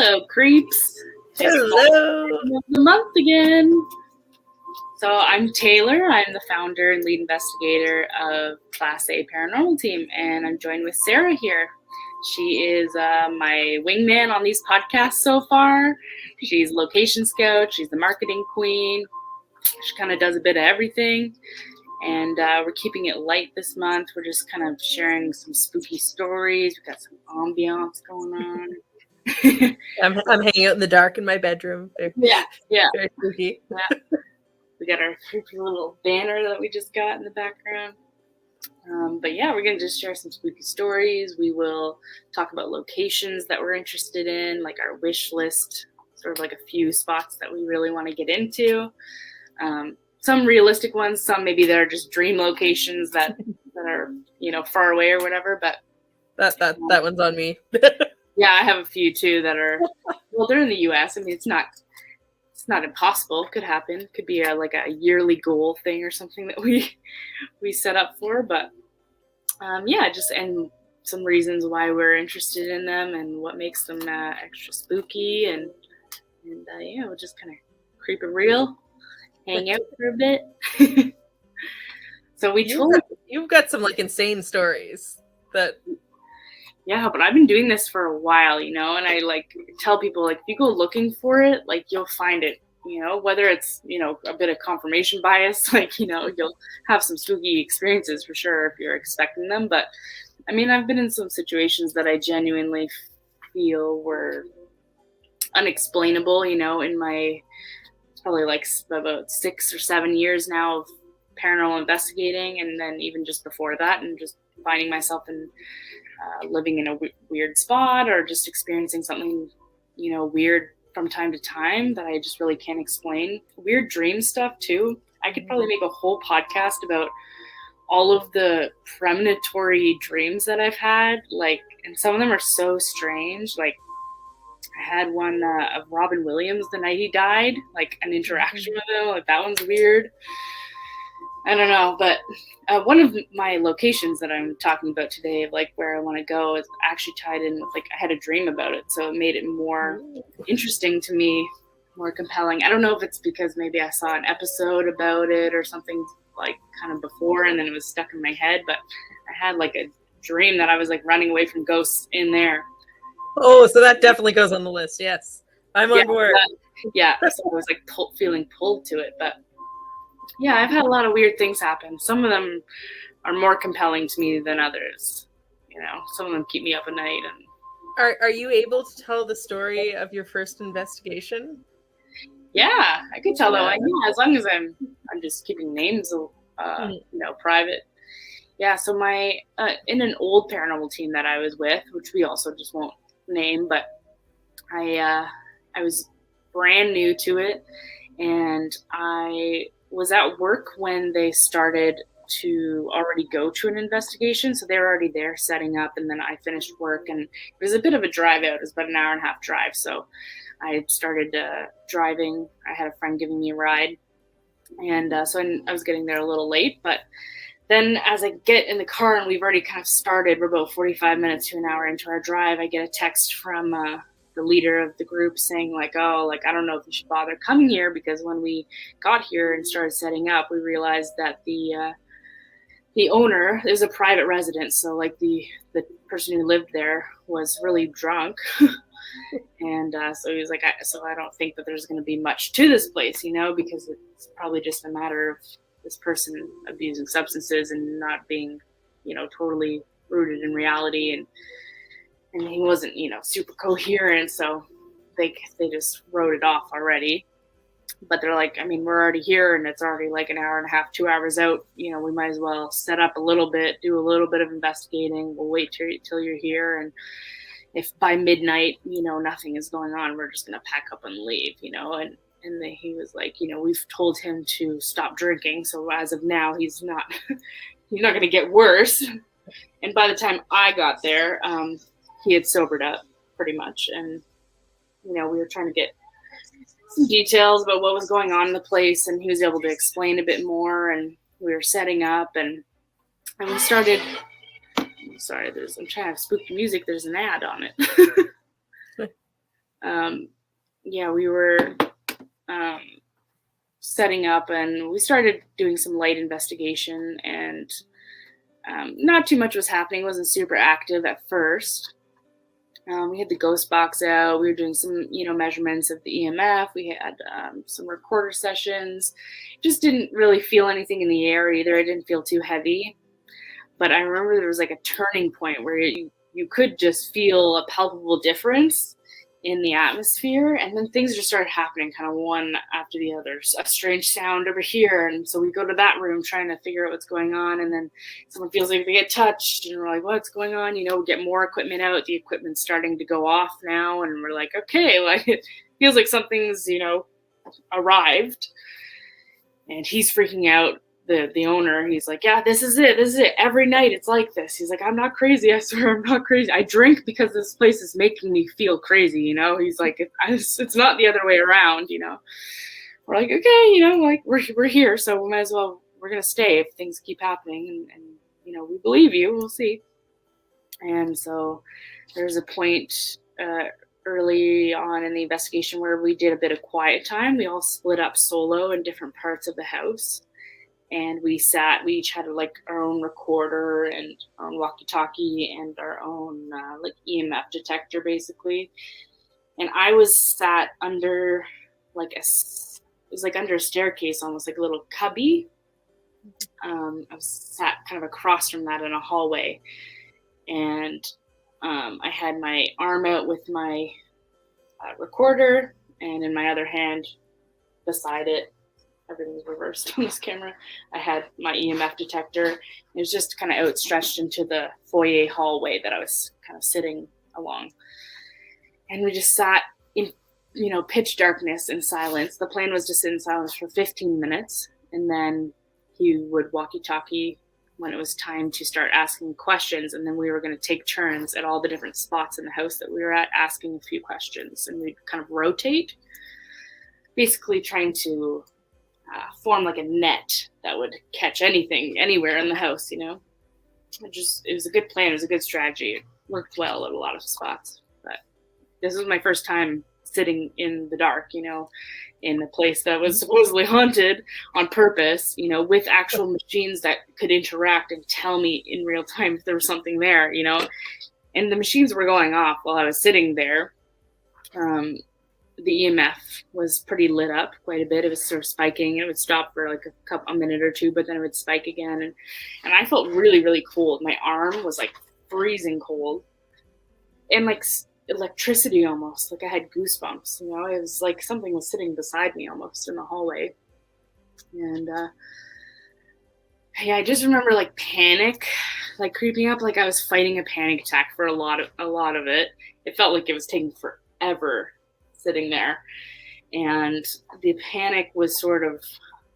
Hello, creeps. Hello. The month again. So I'm Taylor. I'm the founder and lead investigator of Class A Paranormal Team, and I'm joined with Sarah here. She is my wingman on these podcasts so far. She's location scout. She's the marketing queen. She kind of does a bit of everything. And we're keeping it light this month. We're just kind of sharing some spooky stories. We've got some ambiance going on. I'm hanging out in the dark in my bedroom. Yeah. Very spooky. Yeah. We got our creepy little banner that we just got in the background. But yeah, we're going to just share some spooky stories. We will talk about locations that we're interested in, like our wish list, sort of like a few spots that we really want to get into. Some realistic ones, some maybe that are just dream locations that are, far away or whatever. But that one's on me. Yeah, I have a few too that are, well, they're in the U.S. I mean, it's not impossible. It could happen. It could be like a yearly goal thing or something that we set up for. But and some reasons why we're interested in them and what makes them extra spooky and we'll just kind of creep it real. Hang out for a bit. So you've got some like insane stories that. Yeah, but I've been doing this for a while, and I like tell people, like, if you go looking for it, like, you'll find it, whether it's, a bit of confirmation bias, like, you'll have some spooky experiences for sure if you're expecting them. But I mean, I've been in some situations that I genuinely feel were unexplainable, in my probably like about 6 or 7 years now of paranormal investigating, and then even just before that, and just finding myself in living in a weird spot or just experiencing something weird from time to time that I just really can't explain. Weird dream stuff too. I could probably make a whole podcast about all of the premonitory dreams that I've had, and some of them are so strange. Like, I had one of Robin Williams the night he died, like an interaction with him. Like, that one's weird. I don't know, but one of my locations that I'm talking about today, like where I want to go, is actually tied in with, like, I had a dream about it, so it made it more interesting to me, more compelling. I don't know if it's because maybe I saw an episode about it or something, like, kind of before, and then it was stuck in my head, but I had like a dream that I was like running away from ghosts in there. Oh, so that definitely goes on the list. Yes, I'm on board. So I was like feeling pulled to it. But yeah, I've had a lot of weird things happen. Some of them are more compelling to me than others. Some of them keep me up at night. And are you able to tell the story of your first investigation? Yeah, I could tell that one. Yeah, as long as I'm just keeping names, private. Yeah, so my in an old paranormal team that I was with, which we also just won't name, but I was brand new to it, and I was at work when they started to already go to an investigation. So they were already there setting up, and then I finished work, and it was a bit of a drive out. It was about an hour and a half drive. So I started driving. I had a friend giving me a ride, and so I was getting there a little late, but then as I get in the car and we've already kind of started, we're about 45 minutes to an hour into our drive, I get a text from the leader of the group saying, like, oh, like, I don't know if you should bother coming here, because when we got here and started setting up, we realized that the owner is a private residence. So, like, the person who lived there was really drunk. And so he was like, I don't think that there's going to be much to this place, because it's probably just a matter of this person abusing substances and not being, totally rooted in reality. And he wasn't, super coherent. So they just wrote it off already. But they're like, I mean, we're already here and it's already like an hour and a half, 2 hours out. We might as well set up a little bit, do a little bit of investigating. We'll wait till you're here. And if by midnight, nothing is going on, we're just going to pack up and leave, And then he was like, we've told him to stop drinking. So as of now, he's not going to get worse. And by the time I got there, he had sobered up pretty much. And, we were trying to get some details about what was going on in the place. And he was able to explain a bit more. And we were setting up and we started. I'm sorry, I'm trying to have spooky music. There's an ad on it. yeah, we were setting up, and we started doing some light investigation, and not too much was happening. It wasn't super active at first. We had the ghost box out. We were doing some, measurements of the EMF. We had some recorder sessions. Just didn't really feel anything in the air either. It didn't feel too heavy. But I remember there was like a turning point where you could just feel a palpable difference in the atmosphere, and then things just started happening kind of one after the other. So a strange sound over here, and so we go to that room trying to figure out what's going on, and then someone feels like they get touched, and we're like, what's going on? We get more equipment out. The equipment's starting to go off now, and we're like, okay, like it feels like something's arrived. And he's freaking out, the owner. He's like, yeah, this is it every night it's like this. He's like, I'm not crazy, I swear, I'm not crazy. I drink because this place is making me feel crazy. He's like, it's not the other way around. We're like, okay, like we're here, so we might as well, we're gonna stay if things keep happening, and we believe you, we'll see. And so there's a point early on in the investigation where we did a bit of quiet time. We all split up solo in different parts of the house. And we each had like our own recorder and our own walkie-talkie and our own like EMF detector, basically. And I was sat under it was like under a staircase, almost like a little cubby. I was sat kind of across from that in a hallway. And I had my arm out with my recorder, and in my other hand beside it, everything's reversed on this camera, I had my EMF detector. It was just kind of outstretched into the foyer hallway that I was kind of sitting along. And we just sat in, pitch darkness and silence. The plan was to sit in silence for 15 minutes, and then he would walkie-talkie when it was time to start asking questions, and then we were going to take turns at all the different spots in the house that we were at, asking a few questions, and we'd kind of rotate, basically trying to form like a net that would catch anything anywhere in the house. It was a good plan. It was a good strategy. It worked well at a lot of spots. But this was my first time sitting in the dark, in a place that was supposedly haunted on purpose, with actual machines that could interact and tell me in real time if there was something there, and the machines were going off while I was sitting there. The EMF was pretty lit up quite a bit. It was sort of spiking. It would stop for like a minute or two, but then it would spike again. And I felt really, really cold. My arm was like freezing cold, and like electricity almost. Like I had goosebumps, It was like something was sitting beside me almost in the hallway. And I just remember like panic, like creeping up, like I was fighting a panic attack for a lot of it. It felt like it was taking forever sitting there, and the panic was sort of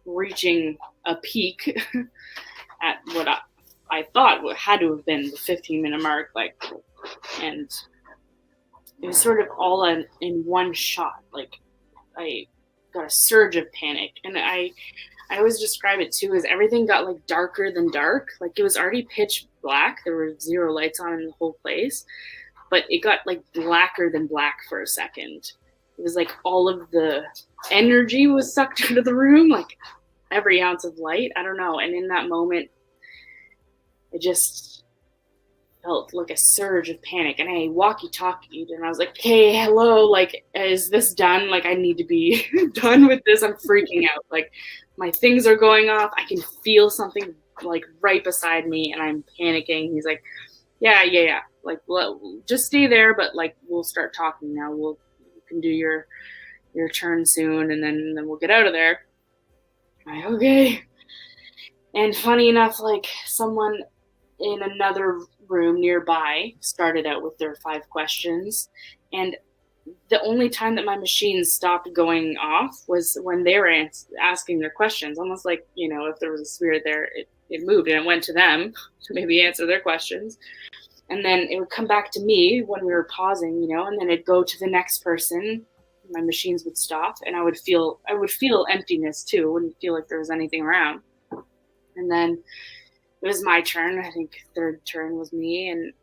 reaching a peak at what I thought had to have been the 15-minute mark, and it was sort of all in one shot. Like I got a surge of panic, and I always describe it too as everything got like darker than dark. Like it was already pitch black. There were zero lights on in the whole place, but it got like blacker than black for a second. It was like all of the energy was sucked out of the room, like every ounce of light. I don't know. And in that moment, it just felt like a surge of panic. And I walkie-talkied, and I was like, hey, hello, like, is this done? Like, I need to be done with this. I'm freaking out. Like, my things are going off. I can feel something like right beside me, and I'm panicking. He's like, yeah. Like, well, just stay there, but like, we'll start talking now. You can do your turn soon, and then we'll get out of there. I'm like, okay. And funny enough, like someone in another room nearby started out with their 5 questions, and the only time that my machines stopped going off was when they were asking their questions, almost like, if there was a spirit there, it moved and it went to them to maybe answer their questions. And then it would come back to me when we were pausing, and then it'd go to the next person. My machines would stop, and I would feel emptiness too. I wouldn't feel like there was anything around. And then it was my turn. I think third turn was me, and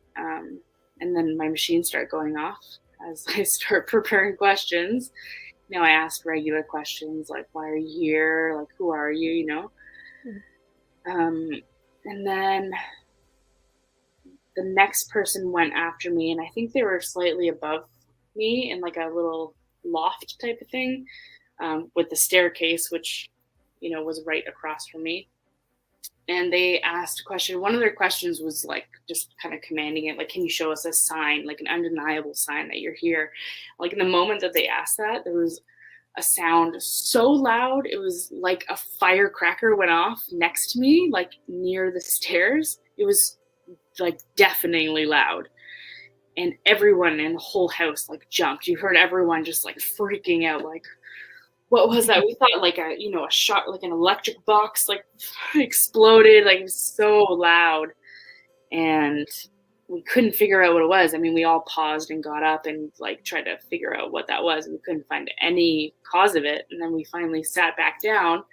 then my machines started going off. as I start preparing questions. I asked regular questions like, why are you here? Like, who are you, and then the next person went after me, and I think they were slightly above me in like a little loft type of thing, with the staircase, which, was right across from me. And they asked a question. One of their questions was like just kind of commanding it, like, can you show us a sign, like an undeniable sign that you're here? Like in the moment that they asked that, there was a sound so loud, it was like a firecracker went off next to me, like near the stairs. It was like deafeningly loud. And everyone in the whole house like jumped. You heard everyone just like freaking out, like, what was that? We thought like a shot, like an electric box, like exploded, like it was so loud. And we couldn't figure out what it was. I mean, we all paused and got up and like tried to figure out what that was. And we couldn't find any cause of it. And then we finally sat back down,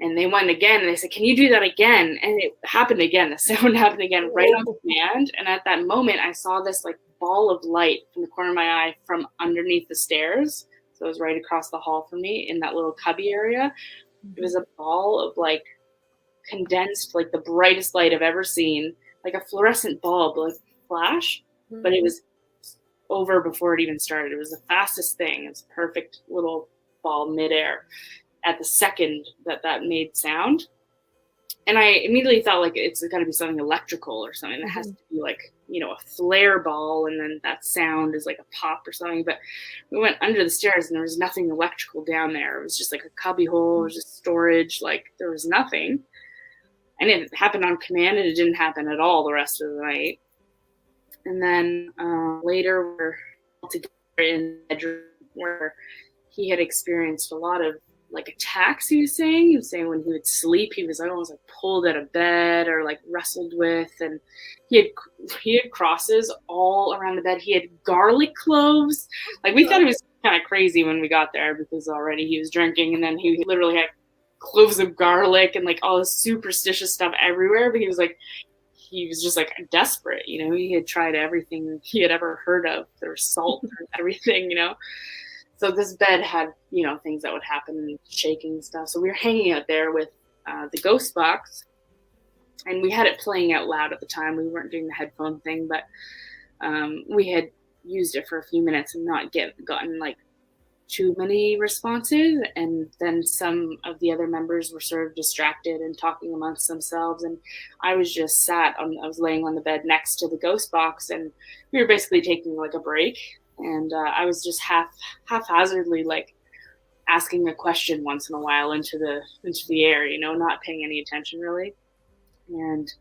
and they went again, and they said, can you do that again? And it happened again. The sound happened again right on command. And at that moment, I saw this like ball of light from the corner of my eye from underneath the stairs. So it was right across the hall from me in that little cubby area. It was a ball of like condensed, like the brightest light I've ever seen, like a fluorescent bulb, like flash, but it was over before it even started. It was the fastest thing. It was a perfect little ball midair at the second that made sound. And I immediately thought like it's got to be something electrical or something. That has to be like, a flare ball, and then that sound is like a pop or something. But we went under the stairs and there was nothing electrical down there. It was just like a cubby hole, it was just storage, like there was nothing. And it happened on command, and it didn't happen at all the rest of the night. And then later we're all together in the bedroom where he had experienced a lot of like attacks. He was saying when he would sleep, he was almost like pulled out of bed or like wrestled with, and he had crosses all around the bed. He had garlic cloves. Like we thought it was kind of crazy when we got there because already he was drinking, and then he literally had cloves of garlic and like all this superstitious stuff everywhere. But he was just like desperate, he had tried everything he had ever heard of. There was salt and everything, So this bed had, things that would happen and shaking and stuff. So we were hanging out there with the ghost box, and we had it playing out loud at the time. We weren't doing the headphone thing, but we had used it for a few minutes and not gotten like too many responses. And then some of the other members were sort of distracted and talking amongst themselves. And I was just I was laying on the bed next to the ghost box, and we were basically taking like a break. And I was just haphazardly like asking a question once in a while into the air, not paying any attention really, and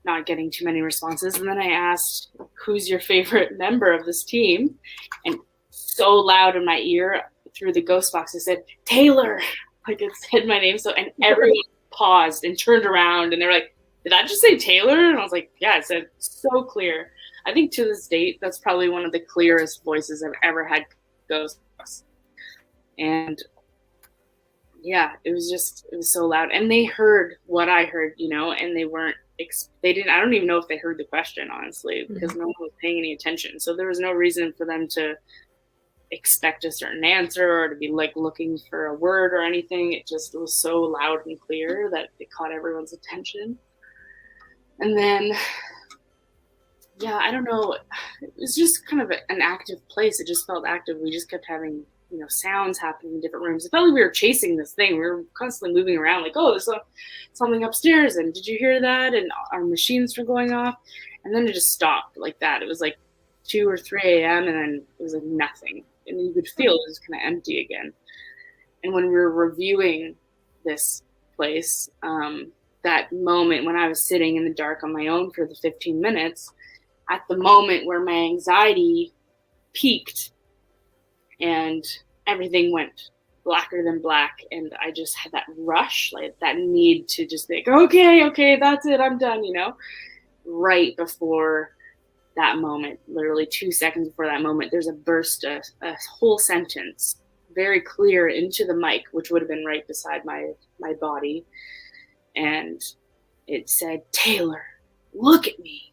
not getting too many responses. And then I asked, who's your favorite member of this team? And so loud in my ear through the ghost box, I said, Taylor. Like it said my name. And everyone paused and turned around, and they were like, did I just say Taylor? And I was like, yeah, it said so clear. I think to this date, that's probably one of the clearest voices I've ever had ghost. And yeah, it was so loud. And they heard what I heard, and they didn't, I don't even know if they heard the question, honestly, because no one was paying any attention. So there was no reason for them to expect a certain answer or to be like looking for a word or anything. It was so loud and clear that it caught everyone's attention. And then, yeah, I don't know. It was just kind of an active place. It just felt active. We just kept having, sounds happening in different rooms. It felt like we were chasing this thing. We were constantly moving around like, oh, there's something upstairs. And did you hear that? And our machines were going off. And then it just stopped like that. It was like 2 or 3 a.m. and then it was like nothing. And you could feel it was kind of empty again. And when we were reviewing this place, that moment when I was sitting in the dark on my own for the 15 minutes, at the moment where my anxiety peaked and everything went blacker than black, and I just had that rush, like that need to just think, okay, that's it, I'm done, right before that moment, literally 2 seconds before that moment, there's a burst, a whole sentence, very clear into the mic, which would have been right beside my body. And it said, Taylor, look at me.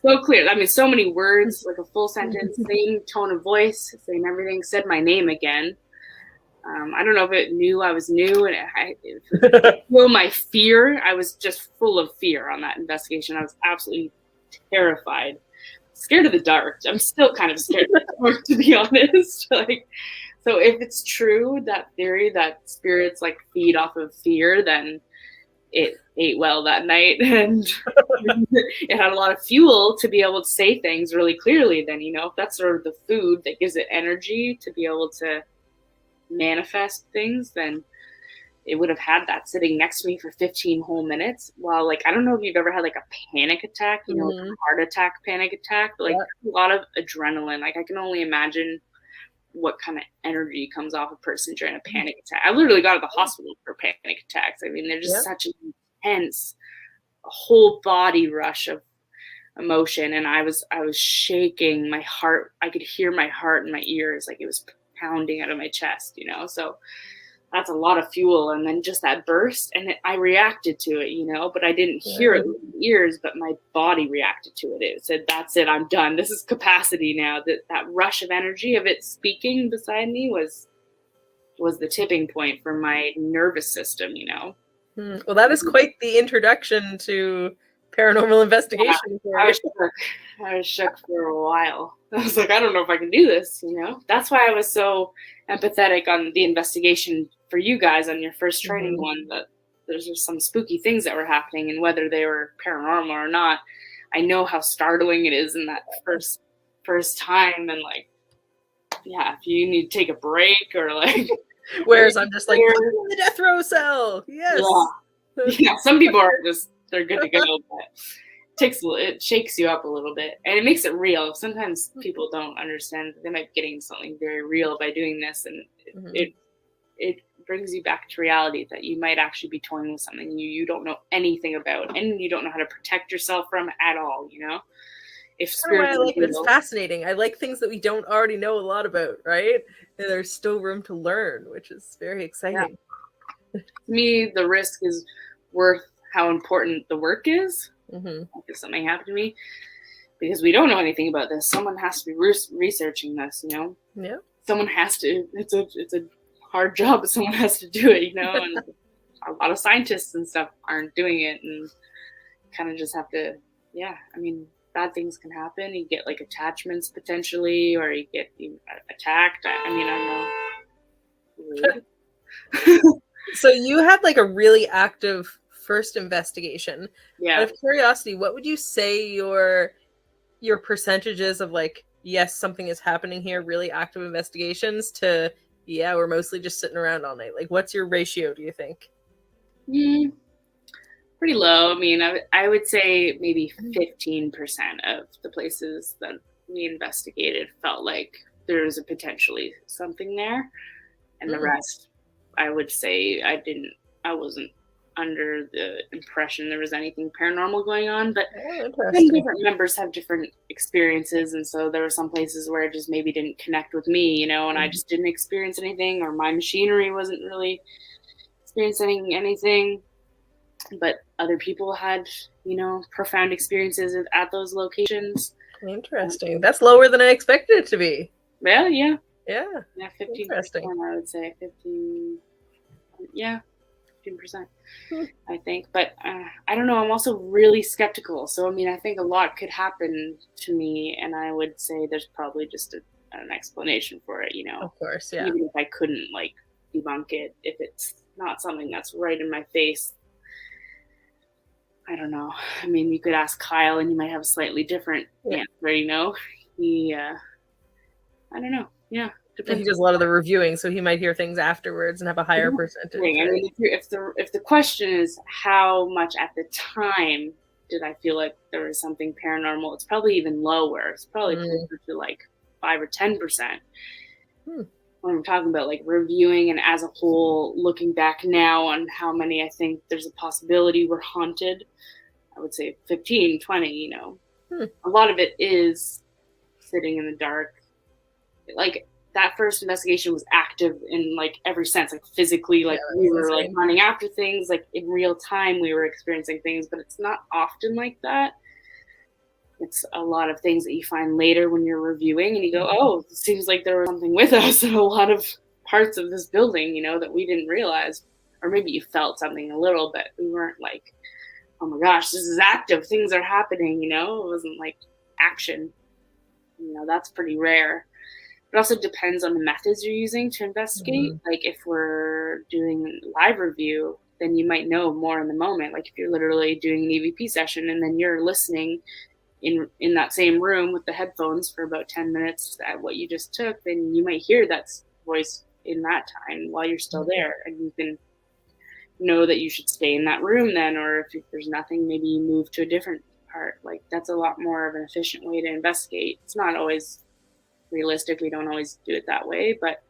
So clear. I mean, so many words, like a full sentence, same tone of voice, same everything, said my name again. I don't know if it knew I was new, and my fear. I was just full of fear on that investigation. I was absolutely terrified, scared of the dark. I'm still kind of scared of the dark, to be honest. Like, so if it's true, that theory that spirits like feed off of fear, then it ate well that night, and it had a lot of fuel to be able to say things really clearly. Then, if that's sort of the food that gives it energy to be able to manifest things, then it would have had that sitting next to me for 15 whole minutes. While, like, I don't know if you've ever had like a panic attack, heart attack, panic attack, but like a lot of adrenaline. Like, I can only imagine what kind of energy comes off a person during a panic attack. I literally got to the hospital for panic attacks. I mean, they're just such an intense, whole body rush of emotion, and I was shaking. My heart, I could hear my heart in my ears, like it was pounding out of my chest, so that's a lot of fuel. And then just that burst, and I reacted to it, but I didn't hear it with my ears, but my body reacted to it. It said, that's it, I'm done, this is capacity now. That rush of energy of it speaking beside me was the tipping point for my nervous system. Well, that is quite the introduction to paranormal investigation. Yeah, I was shook for a while. I was like, I don't know if I can do this, That's why I was so empathetic on the investigation for you guys on your first training one, that there's just some spooky things that were happening, and whether they were paranormal or not, I know how startling it is in that first time, and like, yeah, if you need to take a break or like, whereas I'm just like, put in the death row cell. Yes. Yeah, some people are just, they're good to go, but it shakes you up a little bit, and it makes it real. Sometimes people don't understand that they might be getting something very real by doing this, and it brings you back to reality that you might actually be toying with something you don't know anything about, and you don't know how to protect yourself from at all. If spirits, it's fascinating. I like things that we don't already know a lot about, right? And there's still room to learn, which is very exciting. To me, the risk is worth how important the work is. If something happened to me, because we don't know anything about this, someone has to be researching this. Yeah. Someone has to. It's a hard job, but someone has to do it. And a lot of scientists and stuff aren't doing it, and kind of just have to. Yeah, I mean, bad things can happen. You get like attachments potentially, or you get attacked. I mean, I don't know. So you had like a really active first investigation. Yeah. Out of curiosity, what would you say your percentages of like, yes, something is happening here, really active investigations, to we're mostly just sitting around all night? Like, what's your ratio, do you think? Pretty low. I mean, I would say maybe 15% of the places that we investigated felt like there was a potentially something there, and the rest, I would say I wasn't under the impression there was anything paranormal going on, but different members have different experiences, and so there were some places where it just maybe didn't connect with me, and I just didn't experience anything, or my machinery wasn't really experiencing anything, but other people had, profound experiences at those locations. Interesting. That's lower than I expected it to be. Well, yeah. 15%, I would say 15. Yeah. 15%, I think. But I don't know. I'm also really skeptical. So, I mean, I think a lot could happen to me, and I would say there's probably just an explanation for it, Of course, yeah. Even if I couldn't, like, debunk it, if it's not something that's right in my face, I don't know. I mean, you could ask Kyle, and you might have a slightly different answer, He, I don't know. Yeah. He does a lot of the reviewing, so he might hear things afterwards and have a higher percentage. Right? I mean, if the question is how much at the time did I feel like there was something paranormal, it's probably even lower. It's probably closer to like 5 or 10%. When we're talking about like reviewing and as a whole, looking back now on how many I think there's a possibility we're haunted, I would say 15, 20. A lot of it is sitting in the dark, like. That first investigation was active in like every sense, like physically, like we were like running after things, like in real time we were experiencing things, but it's not often like that. it's a lot of things that you find later when you're reviewing, and you go, oh, it seems like there was something with us in a lot of parts of this building, you know, that we didn't realize. Or maybe you felt something a little, but we weren't like, oh my gosh, this is active, things are happening, you know. It wasn't like action, you know. That's pretty rare. It also depends on the methods you're using to investigate. Like if we're doing live review, then you might know more in the moment. Like if you're literally doing an EVP session and then you're listening in that same room with the headphones for about 10 minutes at what you just took, then you might hear that voice in that time while you're still there, and you can know that you should stay in that room then, or if there's nothing, maybe you move to a different part. Like that's a lot more of an efficient way to investigate. It's not always realistic, we don't always do it that way, but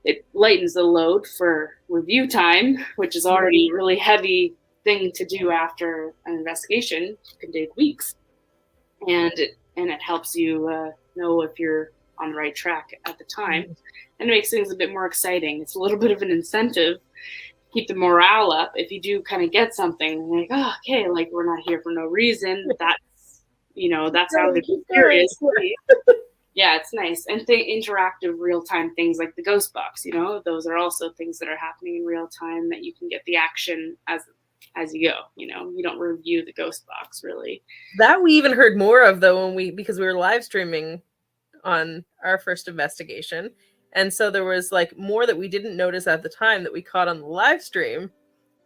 it lightens the load for review time, which is already a really heavy thing to do after an investigation. It can take weeks, and it helps you know if you're on the right track at the time, and it makes things a bit more exciting. It's a little bit of an incentive, keep the morale up. If you do kind of get something like, oh, okay, like we're not here for no reason, that's, you know, that's how they're curious. Yeah, it's nice. And interactive real-time things like the ghost box, you know, those are also things that are happening in real time that you can get the action as you go. You know, you don't review the ghost box really. That we even heard more of though because we were live streaming on our first investigation. And so there was like more that we didn't notice at the time that we caught on the live stream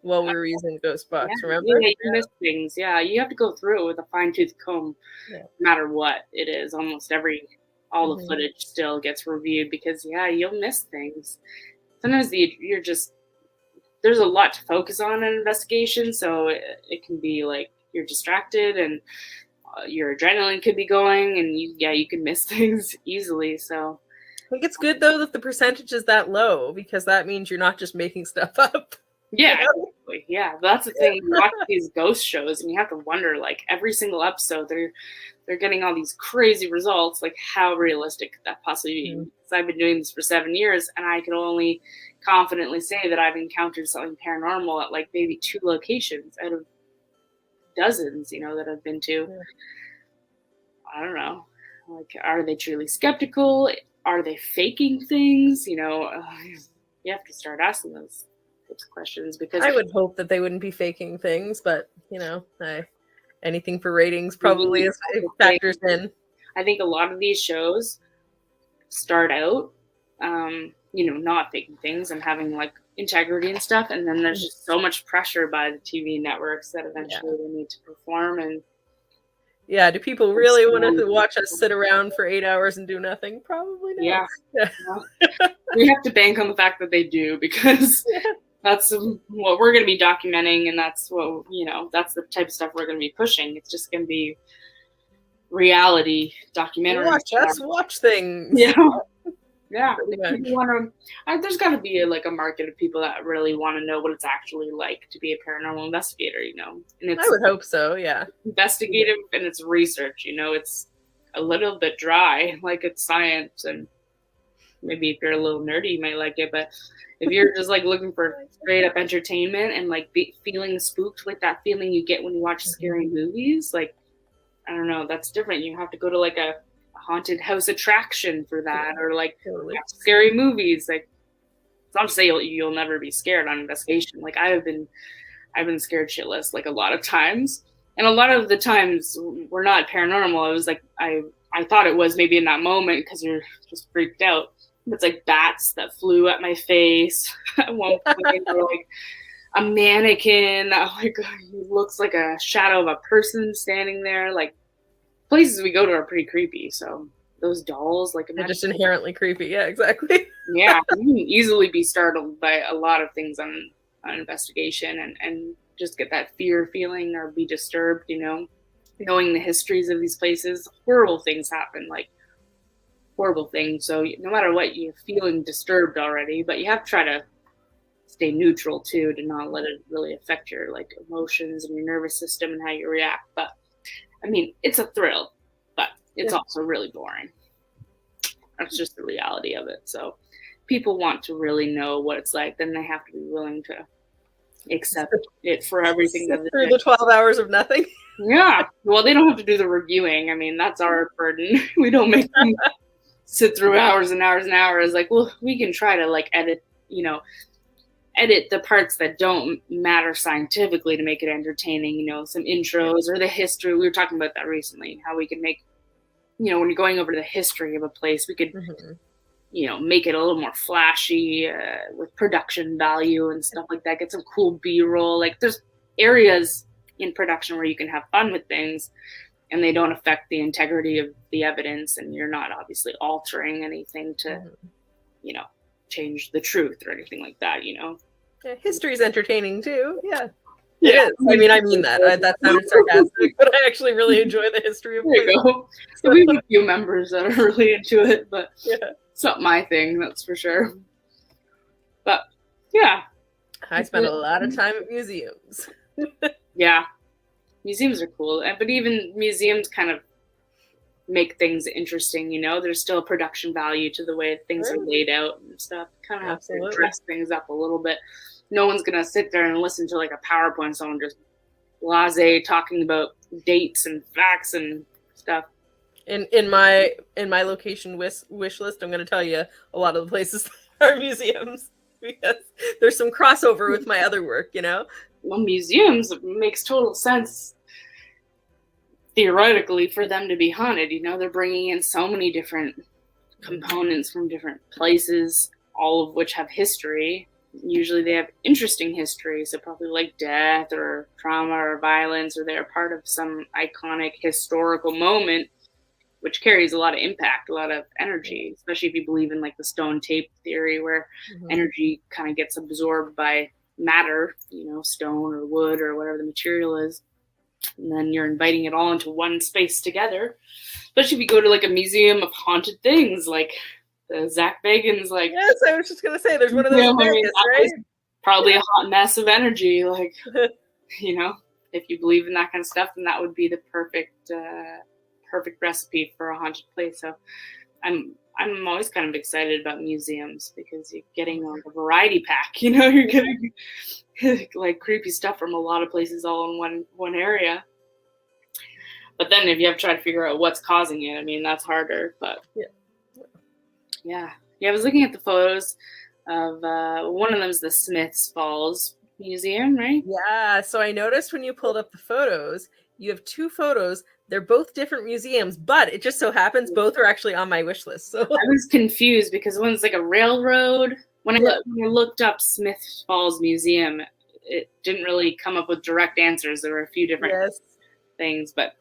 while we were using ghost box. Remember? You miss things. Yeah, you have to go through it with a fine-tooth comb, no matter what it is. Almost all the footage still gets reviewed because you'll miss things. Sometimes there's a lot to focus on in an investigation, so it can be like you're distracted and your adrenaline could be going, and you can miss things easily. So I think it's good though that the percentage is that low, because that means you're not just making stuff up. Yeah, exactly. Yeah, that's the thing. You watch these ghost shows and you have to wonder, like every single episode they're getting all these crazy results. Like how realistic could that possibly be? Because I've been doing this for 7 years, and I can only confidently say that I've encountered something paranormal at like maybe 2 locations out of dozens, you know, that I've been to. I don't know. Like, are they truly skeptical? Are they faking things? You know, you have to start asking those questions, because I would hope that they wouldn't be faking things, but you know, anything for ratings probably is factors in. I think a lot of these shows start out, you know, not faking things and having like integrity and stuff, and then there's just so much pressure by the TV networks that eventually they need to perform. And do people really want to watch us sit around for 8 hours and do nothing? Probably not. Yeah. We have to bank on the fact that they do, because that's what we're going to be documenting, and that's what, you know, that's the type of stuff we're going to be pushing. It's just going to be reality documentary. Watch things. Yeah. People want to, there's got to be a market of people that really want to know what it's actually like to be a paranormal investigator, you know. And I would hope so. Yeah. Investigative and it's research, you know. It's a little bit dry, like it's science, and maybe if you're a little nerdy, you might like it. But if you're just like looking for straight up entertainment and like feeling spooked, like that feeling you get when you watch scary movies, like, I don't know, that's different. You have to go to like a haunted house attraction for that, or like scary movies. Like, it's not to say you'll never be scared on investigation. Like I've been scared shitless like a lot of times, and a lot of the times were not paranormal. It was like I thought it was maybe in that moment because you're just freaked out. It's like bats that flew at my face at one point, or like a mannequin that like looks like a shadow of a person standing there. Like, places we go to are pretty creepy. So those dolls, like, they're just inherently creepy. Yeah, exactly. Yeah, you can easily be startled by a lot of things on investigation, and just get that fear feeling or be disturbed, you know, knowing the histories of these places. Horrible things happen, like horrible things. So no matter what, you're feeling disturbed already, but you have to try to stay neutral too, to not let it really affect your like emotions and your nervous system and how you react. But I mean, it's a thrill, but it's also really boring. That's just the reality of it. So people want to really know what it's like, then they have to be willing to accept it for everything. Through the 12 hours of nothing. Yeah. Well, they don't have to do the reviewing. I mean, that's our burden. We don't make them sit through hours and hours and hours. Like, well, we can try to like edit the parts that don't matter scientifically to make it entertaining, some intros or the history. We were talking about that recently, how we can make, when you're going over the history of a place, we could, make it a little more flashy with production value and stuff like that. Get some cool B-roll. Like there's areas in production where you can have fun with things and they don't affect the integrity of the evidence, and you're not obviously altering anything to, change the truth or anything like that, Yeah, history's entertaining too. Yeah. It is. I mean that. That sounded sarcastic, but I actually really enjoy the history of places. There you go. So we have a few members that are really into it, but it's not my thing, that's for sure. But yeah. I spent a lot of time at museums. Yeah. Museums are cool. But even museums kind of make things interesting, there's still a production value to the way things are laid out and stuff. Kind of have to dress things up a little bit. No one's gonna sit there and listen to like a PowerPoint, someone just blase talking about dates and facts and stuff. In my location wish list, I'm gonna tell you a lot of the places that are museums because there's some crossover with my other work, Well, museums, it makes total sense theoretically for them to be haunted. They're bringing in so many different components from different places, all of which have history. Usually they have interesting history, so probably like death or trauma or violence, or they're part of some iconic historical moment, which carries a lot of impact, a lot of energy, especially if you believe in like the stone tape theory, where energy kind of gets absorbed by matter, stone or wood or whatever the material is. And then you're inviting it all into one space together. Especially if you go to like a museum of haunted things, like the Zach Bagans, like. Yes, I was just gonna say there's one of those. Right? Probably a hot mess of energy, like if you believe in that kind of stuff, then that would be the perfect recipe for a haunted place. So I'm always kind of excited about museums because you're getting like a variety pack. You're getting like creepy stuff from a lot of places all in one area. But then if you have to try to figure out what's causing it, I mean, that's harder. But yeah, I was looking at the photos of one of them is the Smiths Falls Museum, right? Yeah. So I noticed when you pulled up the photos, you have two photos. They're both different museums, but it just so happens both are actually on my wish list. So I was confused because one's like a railroad. When I looked up Smiths Falls Museum, it didn't really come up with direct answers. There were a few different things, but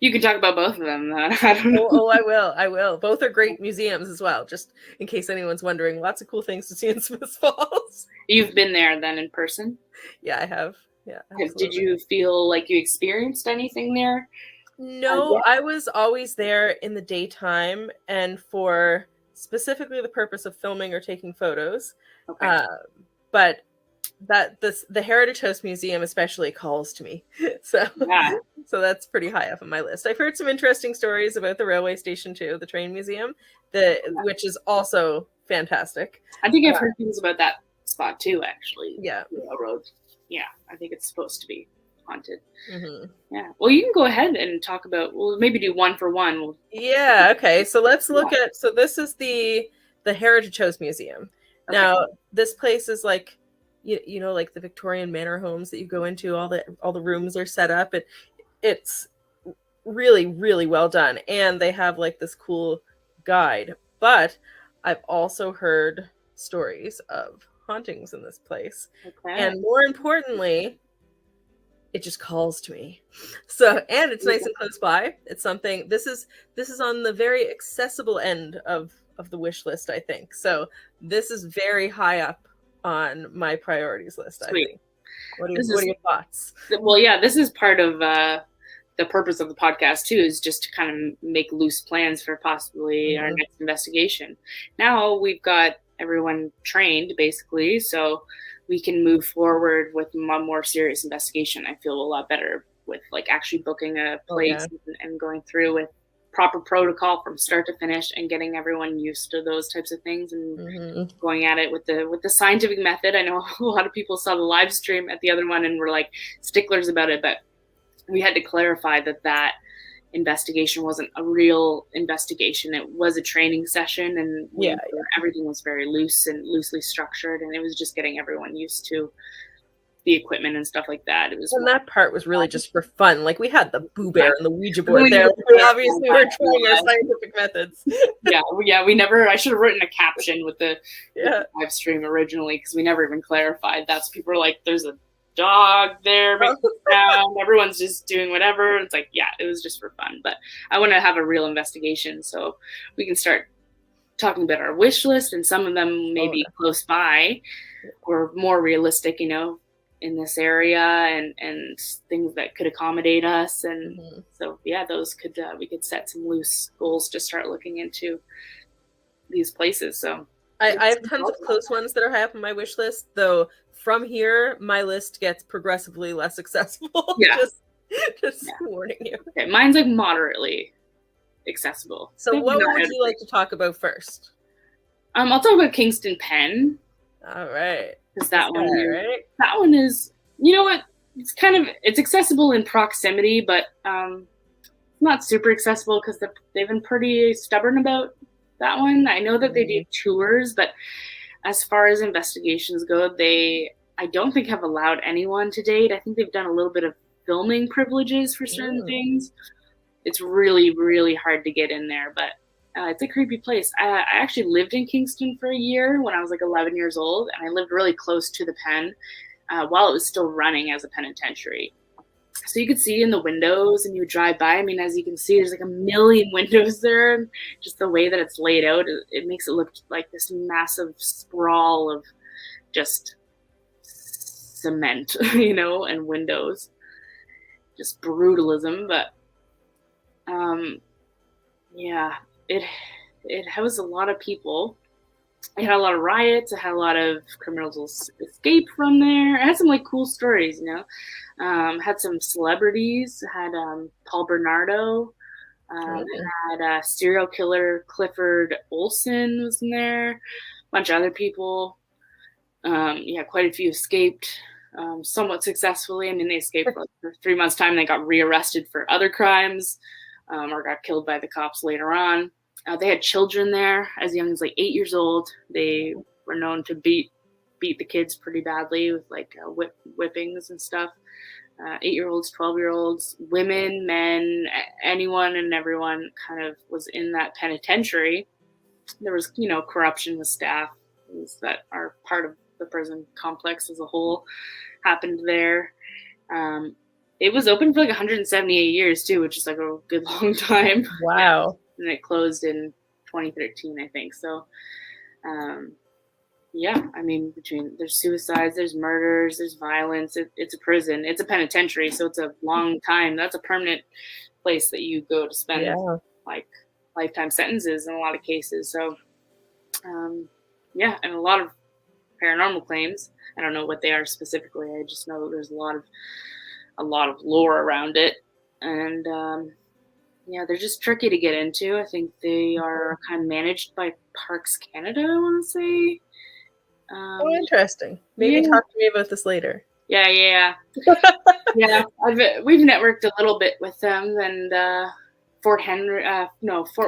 you can talk about both of them. I don't know. Oh, I will. Both are great museums as well, just in case anyone's wondering. Lots of cool things to see in Smiths Falls. You've been there then in person? Yeah, I have. Yeah. Did you feel like you experienced anything there? No, I was always there in the daytime and for specifically the purpose of filming or taking photos. Okay. But the Heritage House Museum especially calls to me. So that's pretty high up on my list. I've heard some interesting stories about the railway station too, the train museum, which is also fantastic. I think I've heard things about that spot too, actually. Yeah. The railroad. Yeah, I think it's supposed to be haunted. Yeah. Well, you can go ahead and talk about, we'll maybe do one for one. Yeah, okay. So let's look at, so this is the Heritage House Museum. Okay. Now, this place is like, like the Victorian manor homes that you go into, all the rooms are set up. It's really, really well done. And they have like this cool guide. But I've also heard stories of hauntings in this place. Okay. And more importantly, it just calls to me. So, and it's nice and close by. It's something, this is on the very accessible end of the wish list, I think. So this is very high up on my priorities list. Sweet. I think. What are your thoughts? Well, yeah, this is part of the purpose of the podcast too, is just to kind of make loose plans for possibly our next investigation. Now we've got everyone trained basically, so we can move forward with a more serious investigation. I feel a lot better with like actually booking a place and going through with proper protocol from start to finish and getting everyone used to those types of things and going at it with the scientific method. I know a lot of people saw the live stream at the other one and were like sticklers about it, but we had to clarify that investigation wasn't a real investigation. It was a training session, and everything was very loose and loosely structured, and it was just getting everyone used to the equipment and stuff like that. It was, and that part was really just for fun. Like, we had the Boo Bear and the Ouija board there. We obviously were trying our scientific methods. We never. I should have written a caption with the live stream originally, because we never even clarified that. So people were like, "There's a dog there making sound. Everyone's just doing whatever." It's like, it was just for fun. But I want to have a real investigation so we can start talking about our wish list, and some of them may be close by or more realistic, in this area, and things that could accommodate us. And so those could we could set some loose goals to start looking into these places. So I have tons of close ones that are high up on my wish list, though from here my list gets progressively less accessible. just warning you. Okay, mine's like moderately accessible. So what would you like to talk about first? I'll talk about Kingston Pen. All right. Because that one is, it's accessible in proximity, but not super accessible, because they've been pretty stubborn about that one. I know that they do tours, but as far as investigations go, I don't think have allowed anyone to date. I think they've done a little bit of filming privileges for certain things. It's really, really hard to get in there, but it's a creepy place. I actually lived in Kingston for a year when I was like 11 years old, and I lived really close to the pen while it was still running as a penitentiary. So you could see in the windows, and you would drive by. I mean, as you can see, there's like a million windows there. Just the way that it's laid out, it makes it look like this massive sprawl of just cement, and windows. Just brutalism, but it housed a lot of people. It had a lot of riots. It had a lot of criminals escape from there. It had some like cool stories, had some celebrities. It had Paul Bernardo. Had serial killer Clifford Olson was in there. A bunch of other people. Quite a few escaped somewhat successfully. I mean, they escaped for 3 months' time. They got rearrested for other crimes or got killed by the cops later on. They had children there as young as like 8 years old. They were known to beat the kids pretty badly with like whippings and stuff. 8-year-olds, 12-year-olds, women, men, anyone and everyone kind of was in that penitentiary. There was, corruption with staff that are part of the prison complex as a whole happened there. It was open for like 178 years too, which is like a good long time. Wow. And it closed in 2013, I think. So, there's suicides, there's murders, there's violence. It's a prison. It's a penitentiary, so it's a long time. That's a permanent place that you go to spend like lifetime sentences in a lot of cases. So, and a lot of paranormal claims. I don't know what they are specifically. I just know that there's a lot of lore around it, and they're just tricky to get into. I think they are kind of managed by Parks Canada, I want to say. Interesting. Maybe talk to me about this later. Yeah. We've networked a little bit with them, and Fort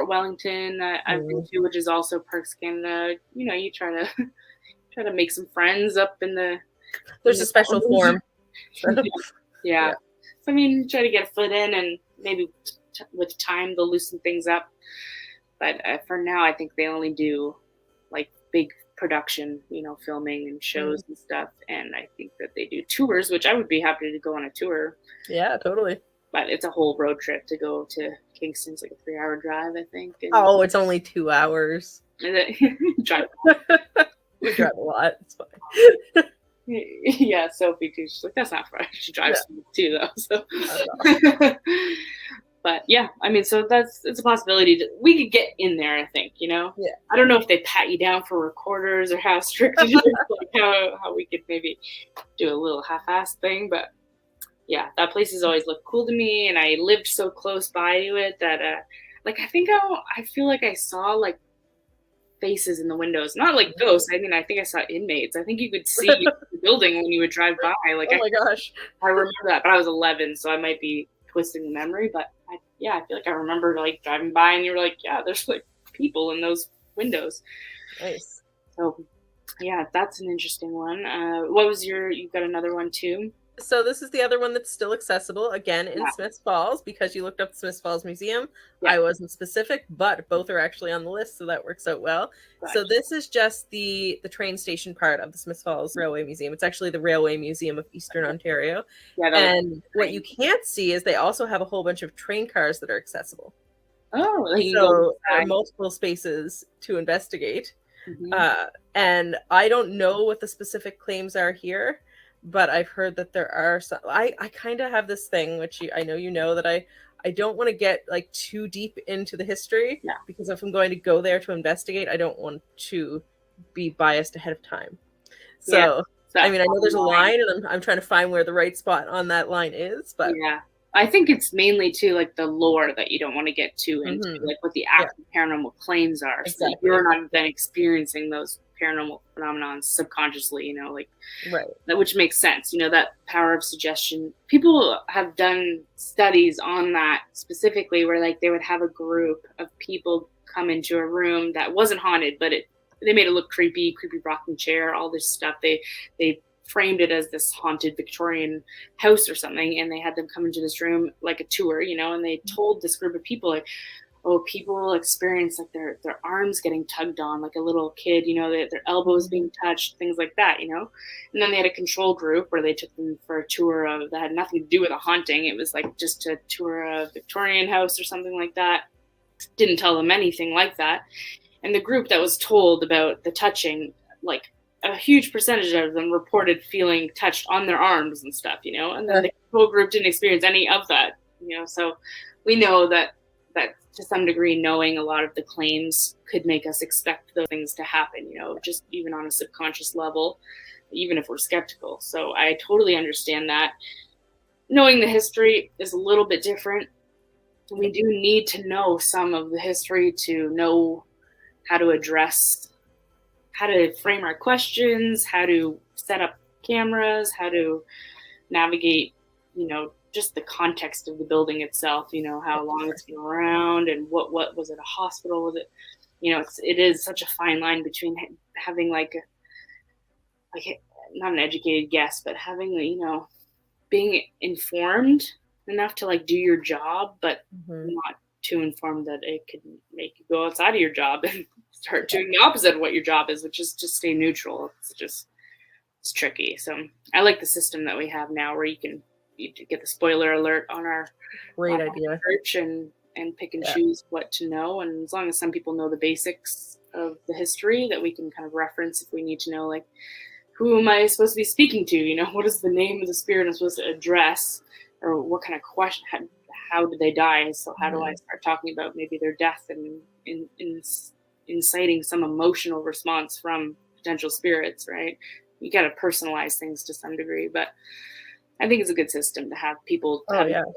Wellington. I've been to, which is also Parks Canada. You try to make some friends up in the. There's a special form. Yeah. So, try to get a foot in, and maybe with time they'll loosen things up. But for now, I think they only do like big production, filming and shows and stuff. And I think that they do tours, which I would be happy to go on a tour. Yeah, totally. But it's a whole road trip to go to Kingston. It's like a 3-hour drive, I think. And it's only 2 hours. Drive. We drive a lot. It's fine. Yeah, Sophie too. She's like, that's not far. She drives too, though. So. But so it's a possibility we could get in there, I think, Yeah. I don't know if they pat you down for recorders or how strict it is, like how we could maybe do a little half-assed thing, but that place has always looked cool to me, and I lived so close by to it that I feel like I saw like faces in the windows. Not like ghosts. I mean, I think I saw inmates. I think you could see the building when you would drive by. Like, oh my gosh. I remember that, but I was 11, so I might be twisting the memory. But I feel like I remember like driving by, and you were like, yeah, there's like people in those windows. Nice. So, yeah, that's an interesting one. What was you've got another one too? So this is the other one that's still accessible, again, in Smiths Falls, because you looked up the Smiths Falls Museum. Yeah. I wasn't specific, but both are actually on the list, so that works out well. Gotcha. So this is just the train station part of the Smiths Falls Railway Museum. It's actually the Railway Museum of Eastern Ontario. Yeah, and what you can't see is they also have a whole bunch of train cars that are accessible. Oh, so there are multiple spaces to investigate. Mm-hmm. And I don't know what the specific claims are here, but I've heard that there are some. I kind of have this thing, which I know you know, that I don't want to get like too deep into the history, because if I'm going to go there to investigate, I don't want to be biased ahead of time. So, I mean, I know there's a line, and I'm trying to find where the right spot on that line is, but I think it's mainly too like the lore that you don't want to get too into, like what the actual paranormal claims are. Exactly. So like you're not then experiencing those paranormal phenomenons subconsciously, you know, like which makes sense. You know, that power of suggestion. People have done studies on that specifically, where like they would have a group of people come into a room that wasn't haunted, but they made it look creepy rocking chair, all this stuff. They framed it as this haunted Victorian house or something, and they had them come into this room like a tour, you know, and they told this group of people like, oh, people experience like their arms getting tugged on like a little kid, you know, their elbows being touched, things like that, you know. And then they had a control group where they took them for a tour of that had nothing to do with a haunting. It was like just a tour of Victorian house or something like that. Didn't tell them anything like that. And the group that was told about the touching, like a huge percentage of them reported feeling touched on their arms and stuff, you know. And then the control group didn't experience any of that, you know. So we know that to some degree, knowing a lot of the claims could make us expect those things to happen, you know, just even on a subconscious level, even if we're skeptical. So I totally understand that. Knowing the history is a little bit different. We do need to know some of the history to know how to address, how to frame our questions, how to set up cameras, how to navigate, you know, just the context of the building itself, you know, how long it's been around, and what was it, a hospital? Was it, you know, it is such a fine line between having like not an educated guess, but having, you know, being informed enough to like do your job, but not too informed that it could make you go outside of your job and start doing the opposite of what your job is, which is just stay neutral. It's tricky. So I like the system that we have now, where you get the spoiler alert on our idea search and pick and choose what to know. And as long as some people know the basics of the history, that we can kind of reference if we need to know, like, who am I supposed to be speaking to? You know, what is the name of the spirit I'm supposed to address, or what kind of question? How did they die? So how do I start talking about maybe their death and inciting some emotional response from potential spirits, right? You got to personalize things to some degree, but I think it's a good system to have people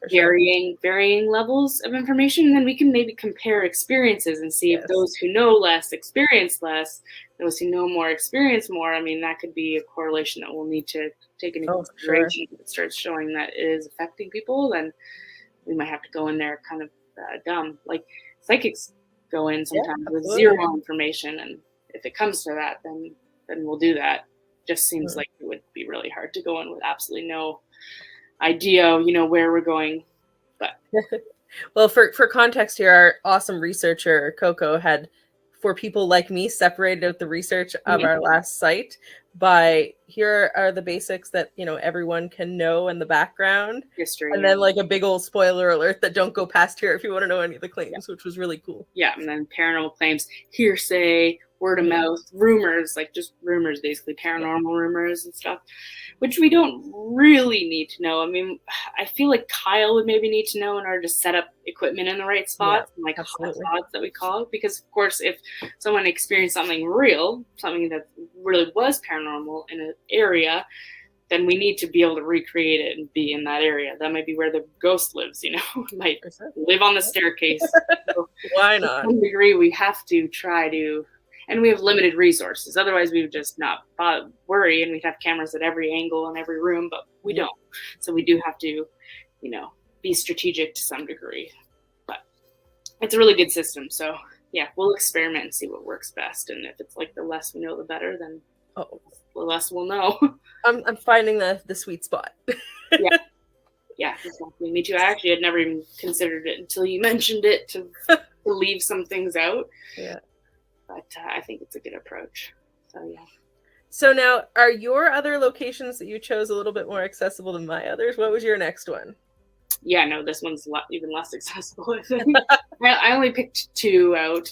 varying levels of information, and then we can maybe compare experiences and see if those who know less experience less, those who know more experience more. I mean, that could be a correlation that we'll need to take into consideration. If it starts showing that it is affecting people, then we might have to go in there kind of dumb. Like psychics go in sometimes with zero information, and if it comes to that, then we'll do that. Just seems like it would be really hard to go in with absolutely no idea, you know, where we're going. But well, for context here, our awesome researcher Coco had, for people like me, separated out the research of our last site by, here are the basics that, you know, everyone can know in the background history, and then like a big old spoiler alert that don't go past here if you want to know any of the claims, which was really cool. And then paranormal claims, hearsay, word of mouth, rumors, like just rumors, basically paranormal rumors and stuff, which we don't really need to know. I mean, I feel like Kyle would maybe need to know in order to set up equipment in the right spots, and like hotspots that we call it. Because of course, if someone experienced something real, something that really was paranormal in an area, then we need to be able to recreate it and be in that area. That might be where the ghost lives, you know, might live on the staircase. So, why not? To some degree, we have to try to and we have limited resources. Otherwise, we would just not worry, and we'd have cameras at every angle in every room, but we don't. So we do have to, be strategic to some degree. But it's a really good system. So yeah, we'll experiment and see what works best. And if it's like the less we know, the better, then the less we'll know. I'm finding the sweet spot. Yeah, exactly. Me too. I actually had never even considered it until you mentioned it to leave some things out. Yeah. But I think it's a good approach. So yeah. So now, are your other locations that you chose a little bit more accessible than my others? What was your next one? Yeah, no, this one's even less accessible, I think. I only picked 2 out.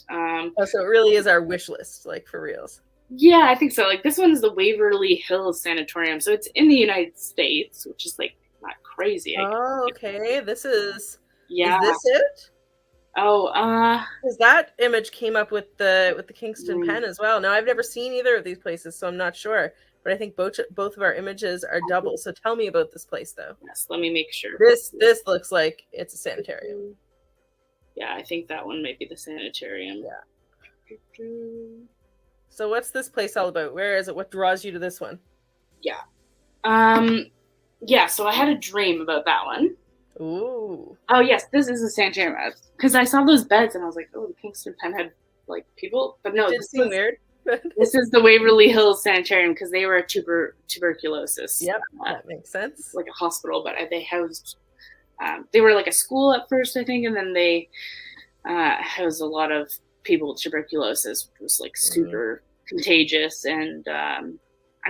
So it really is our wish list, like, for reals. Yeah, I think so. Like, this one is the Waverly Hills Sanatorium. So it's in the United States, which is, like, not crazy. Oh, okay. This is... Yeah. Is this it? Oh, because that image came up with the Kingston Pen as well. Now, I've never seen either of these places, so I'm not sure. But I think both of our images are double. So tell me about this place, though. Yes, let me make sure. This looks like it's a sanitarium. Yeah, I think that one might be the sanitarium. Yeah. So what's this place all about? Where is it? What draws you to this one? Yeah. Yeah, so I had a dream about that one. Ooh. Oh, yes, this is a sanitarium. Because I saw those beds and I was like, oh, the Kingston Pen had, like, people. But no, this is weird. This is the Waverly Hills Sanitarium because they were tuberculosis. Yep, that makes sense. Like a hospital, but they housed, they were like a school at first, I think, and then they housed a lot of people with tuberculosis, which was like super contagious. And I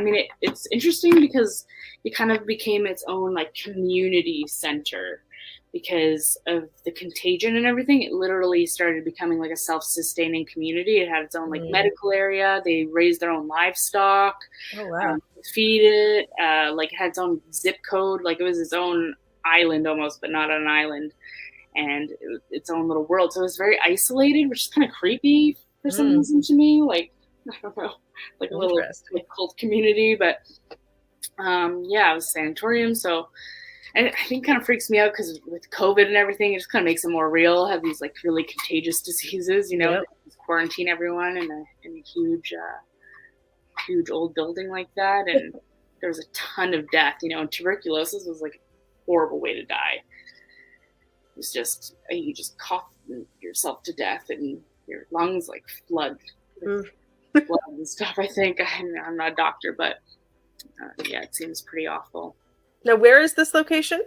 mean, it's interesting because it kind of became its own like community center because of the contagion and everything. It literally started becoming like a self-sustaining community. It had its own like medical area. They raised their own livestock. Oh wow! Feed it. Like it had its own zip code. Like it was its own island almost, but not an island, and its own little world. So it was very isolated, which is kind of creepy for some reason to me. Like I don't know, like a little like, cult community. But yeah, it was a sanatorium. So. And I think it kind of freaks me out because with COVID and everything, it just kind of makes it more real. Have these like really contagious diseases, quarantine everyone in a huge old building like that, and there was a ton of death. And tuberculosis was like a horrible way to die. It's just you just cough yourself to death, and your lungs like flood with blood and stuff. I think I'm not a doctor, but yeah, it seems pretty awful. Now, where is this location?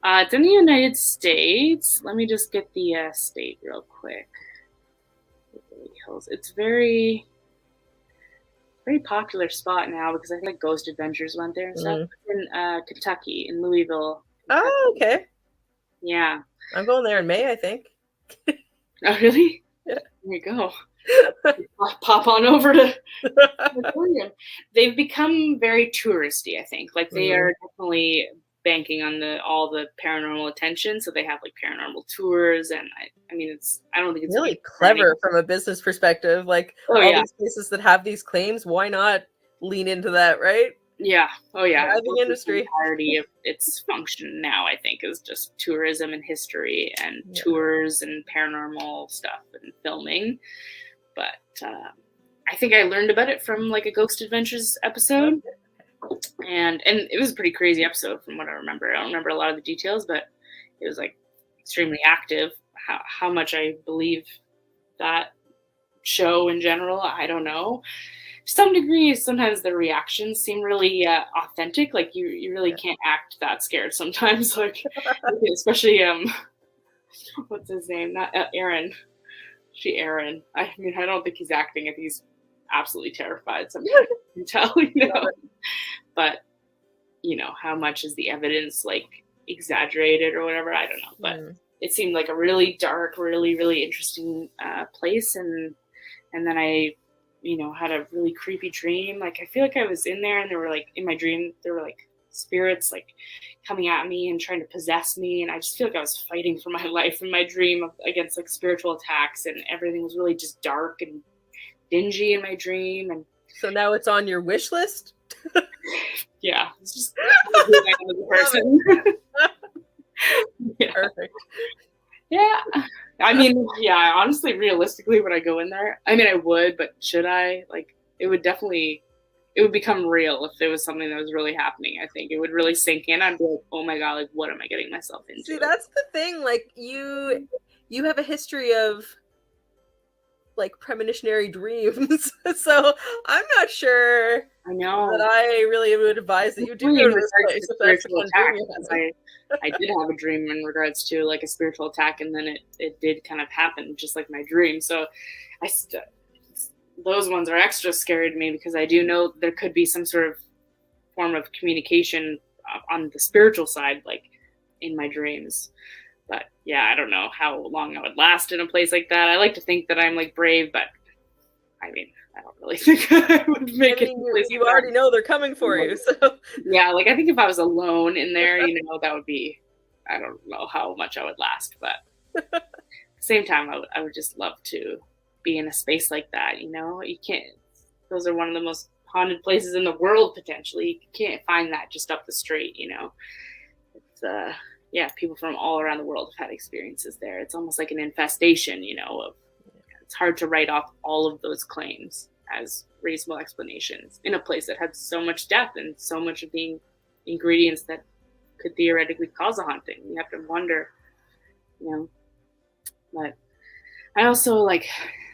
It's in the United States. Let me just get the state real quick. It's very, very popular spot now because I think like Ghost Adventures went there and stuff. It's in Kentucky, in Louisville. Kentucky. Oh, okay. Yeah. I'm going there in May, I think. Oh, really? Yeah. There you go. Pop on over to They've become very touristy, I think. Like they are definitely banking on all the paranormal attention, so they have like paranormal tours, and I mean I don't think it's really clever from a business perspective. Like these places that have these claims, why not lean into that, right? Yeah. Oh yeah. The industry. The entirety of its function now, I think, is just tourism and history and tours and paranormal stuff and filming. But I think I learned about it from like a Ghost Adventures episode, and it was a pretty crazy episode from what I remember. I don't remember a lot of the details, but it was like extremely active. How much I believe that show in general, I don't know. To some degree, sometimes the reactions seem really authentic. Like you really can't act that scared sometimes. Like especially what's his name? Not Aaron. Aaron. I mean, I don't think he's acting if he's absolutely terrified. Sometimes you can tell, But how much is the evidence like exaggerated or whatever? I don't know. But it seemed like a really dark, really, really interesting place. And then I, had a really creepy dream. Like I feel like I was in there, and there were like in my dream there were like spirits like coming at me and trying to possess me, and I just feel like I was fighting for my life in my dream against like spiritual attacks, and everything was really just dark and dingy in my dream. And so now it's on your wish list. Yeah, it's just the person. Yeah. Perfect. Yeah. I mean, yeah, honestly, realistically, would I go in there? I mean, I would, but should I? Like, it would become real if it was something that was really happening. I think it would really sink in. I'd be like, oh my God, like, what am I getting myself into? See, that's the thing. Like, you have a history of like premonitionary dreams. So I'm not sure I know that I really would advise that you do go to this place if that's the kind of dream I did have a dream in regards to like a spiritual attack, and then it did kind of happen just like my dream. So those ones are extra scary to me because I do know there could be some sort of form of communication on the spiritual side, like in my dreams. But yeah, I don't know how long I would last in a place like that. I like to think that I'm like brave, but I mean, I don't really think I would make it. You already know they're coming for you, so yeah. Like I think if I was alone in there, that would be. I don't know how much I would last, but at the same time, I would just love to be in a space like that. You can't. Those are one of the most haunted places in the world potentially. You can't find that just up the street. It's people from all around the world have had experiences there. It's almost like an infestation. It's hard to write off all of those claims as reasonable explanations in a place that had so much death and so much of the ingredients that could theoretically cause a haunting. You have to wonder, But I also like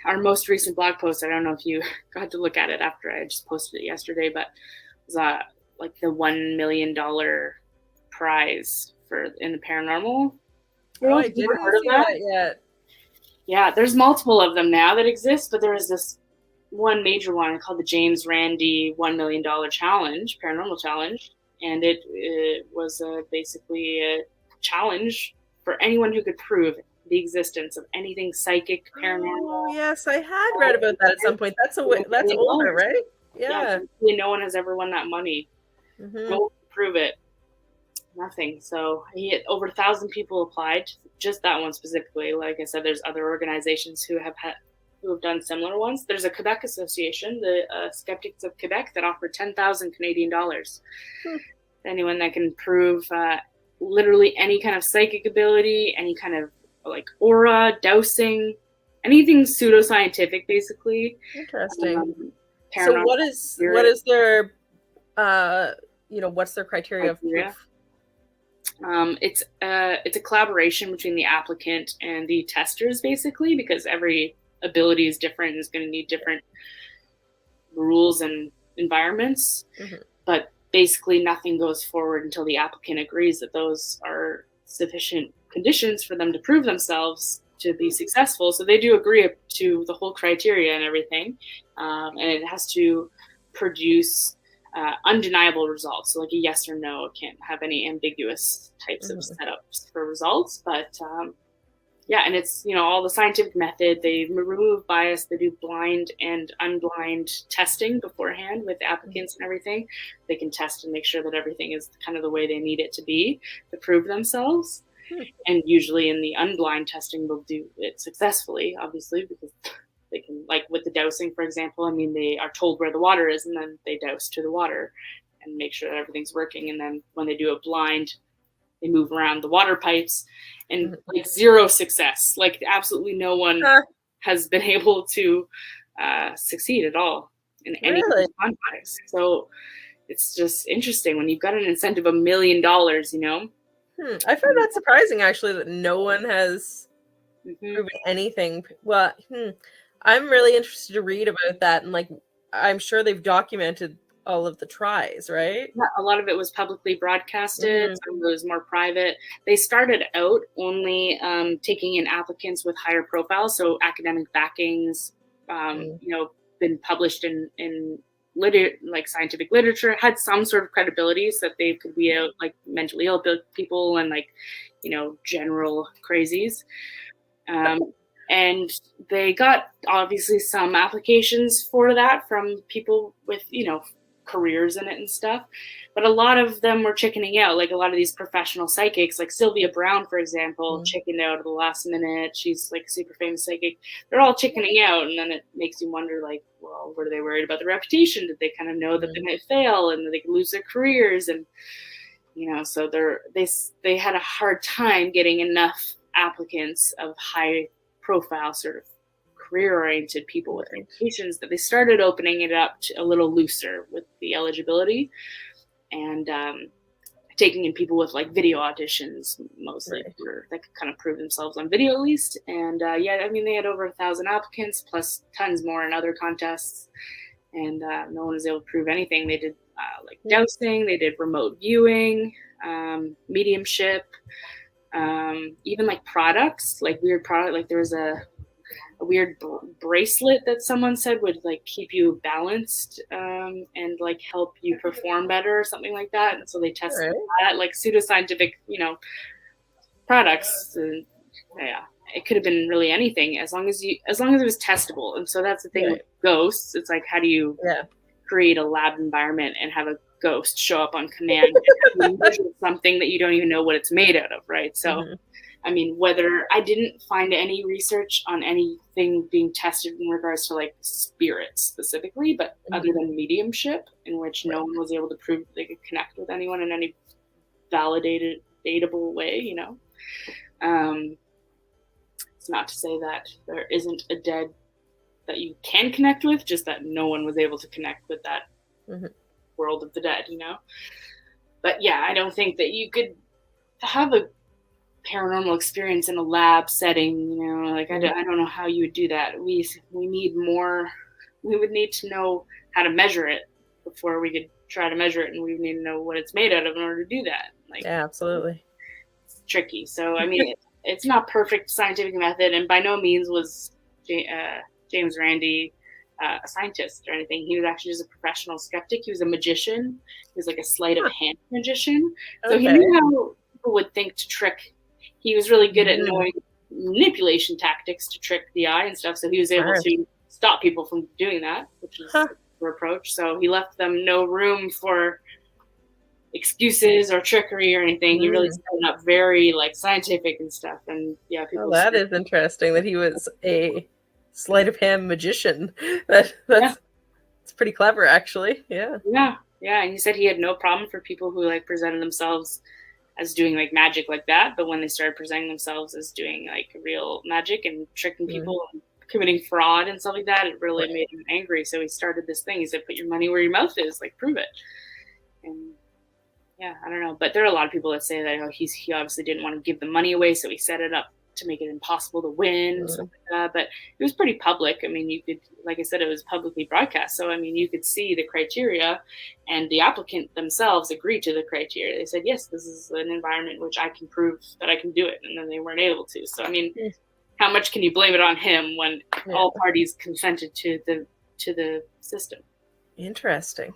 our most recent blog post. I don't know if you got to look at it after I just posted it yesterday, but it was like the $1 million prize in the paranormal. Oh, I didn't see that yet. Yeah, there's multiple of them now that exist, but there was this one major one called the James Randi $1 million challenge, paranormal challenge, and it was basically a challenge for anyone who could prove the existence of anything psychic, paranormal. Oh, yes, I had read about that at some point. That's older, right? Yeah. No one has ever won that money. Mm-hmm. No one can prove it. Nothing. So over 1,000 people applied, just that one specifically. Like I said, there's other organizations who have done similar ones. There's a Quebec association, the Skeptics of Quebec, that offered 10,000 Canadian dollars. Anyone that can prove literally any kind of psychic ability, any kind of like aura, dowsing, anything pseudoscientific, basically. Interesting. So what is their what's their criteria of proof? It's a collaboration between the applicant and the testers, basically, because every ability is different and is going to need different rules and environments. Mm-hmm. But basically, nothing goes forward until the applicant agrees that those are sufficient conditions for them to prove themselves to be successful. So they do agree to the whole criteria and everything, and it has to produce undeniable results, so like a yes or no. It can't have any ambiguous types of setups for results. But and it's all the scientific method. They remove bias. They do blind and unblind testing beforehand with applicants and everything. They can test and make sure that everything is kind of the way they need it to be to prove themselves. And usually in the unblind testing, they'll do it successfully, obviously, because they can, like with the dowsing, for example, they are told where the water is, and then they douse to the water and make sure that everything's working. And then when they do it blind, they move around the water pipes, and like zero success. Like absolutely no one has been able to succeed at all in any context. So it's just interesting when you've got an incentive of $1 million, I find that surprising, actually, that no one has proven anything. Well, I'm really interested to read about that, and like I'm sure they've documented all of the tries, right? Yeah, a lot of it was publicly broadcasted. Some of it was more private. They started out only taking in applicants with higher profiles, so academic backings, been published in like scientific literature, had some sort of credibility, so that they could be out like mentally ill people and like general crazies. And they got obviously some applications for that from people with careers in it and stuff, but a lot of them were chickening out. Like a lot of these professional psychics, like Sylvia Brown, for example, chickened out at the last minute. She's like a super famous psychic. They're all chickening out, and then it makes you wonder, like, well, were they worried about the reputation? Did they kind of know that they might fail and that they could lose their careers? And so they had a hard time getting enough applicants of high profile sort of career oriented people with reputations that they started opening it up to a little looser with the eligibility, and taking in people with like video auditions mostly that could kind of prove themselves on video at least. And I mean, they had over 1,000 applicants plus tons more in other contests, and no one was able to prove anything. They did like dowsing, they did remote viewing, mediumship, even like products, like weird product. Like there was a weird bracelet that someone said would like keep you balanced and like help you perform better or something like that. And so they tested that, like pseudoscientific, products. And it could have been really anything as long as it was testable. And so that's the thing with ghosts. It's like, how do you create a lab environment and have a ghost show up on command and something that you don't even know what it's made out of, right? So I mean, whether I didn't find any research on anything being tested in regards to like spirits specifically, but other than mediumship, in which no one was able to prove they could connect with anyone in any datable way, it's not to say that there isn't a dead that you can connect with, just that no one was able to connect with that world of the dead, But yeah, I don't think that you could have a paranormal experience in a lab setting, like I don't know how you would do that. We need more. We would need to know how to measure it before we could try to measure it, and we would need to know what it's made out of in order to do that. Like, yeah, absolutely, it's tricky. So I mean, it's not perfect scientific method, and by no means was James Randi a scientist or anything. He was actually just a professional skeptic. He was a magician. He was like a sleight of hand magician. So he knew how people would think to trick. He was really good at knowing manipulation tactics to trick the eye and stuff. So he was able to stop people from doing that, which is a approach. So he left them no room for excuses or trickery or anything. He really set it up very like scientific and stuff. And people. That is interesting that he was a sleight of hand magician. That's it's pretty clever, actually. Yeah. And he said he had no problem for people who like presented themselves as doing like magic like that, but when they started presenting themselves as doing like real magic and tricking people and committing fraud and stuff like that, it really made him angry. So he started this thing. He said, "Put your money where your mouth is. Like, prove it." And I don't know, but there are a lot of people that say that he obviously didn't want to give the money away, so he set it up to make it impossible to win and stuff like that. But it was pretty public. I mean, you could, like I said, it was publicly broadcast. So, I mean, you could see the criteria, and the applicant themselves agreed to the criteria. They said, yes, this is an environment which I can prove that I can do it. And then they weren't able to. So, I mean, how much can you blame it on him when all parties consented to the system? Interesting.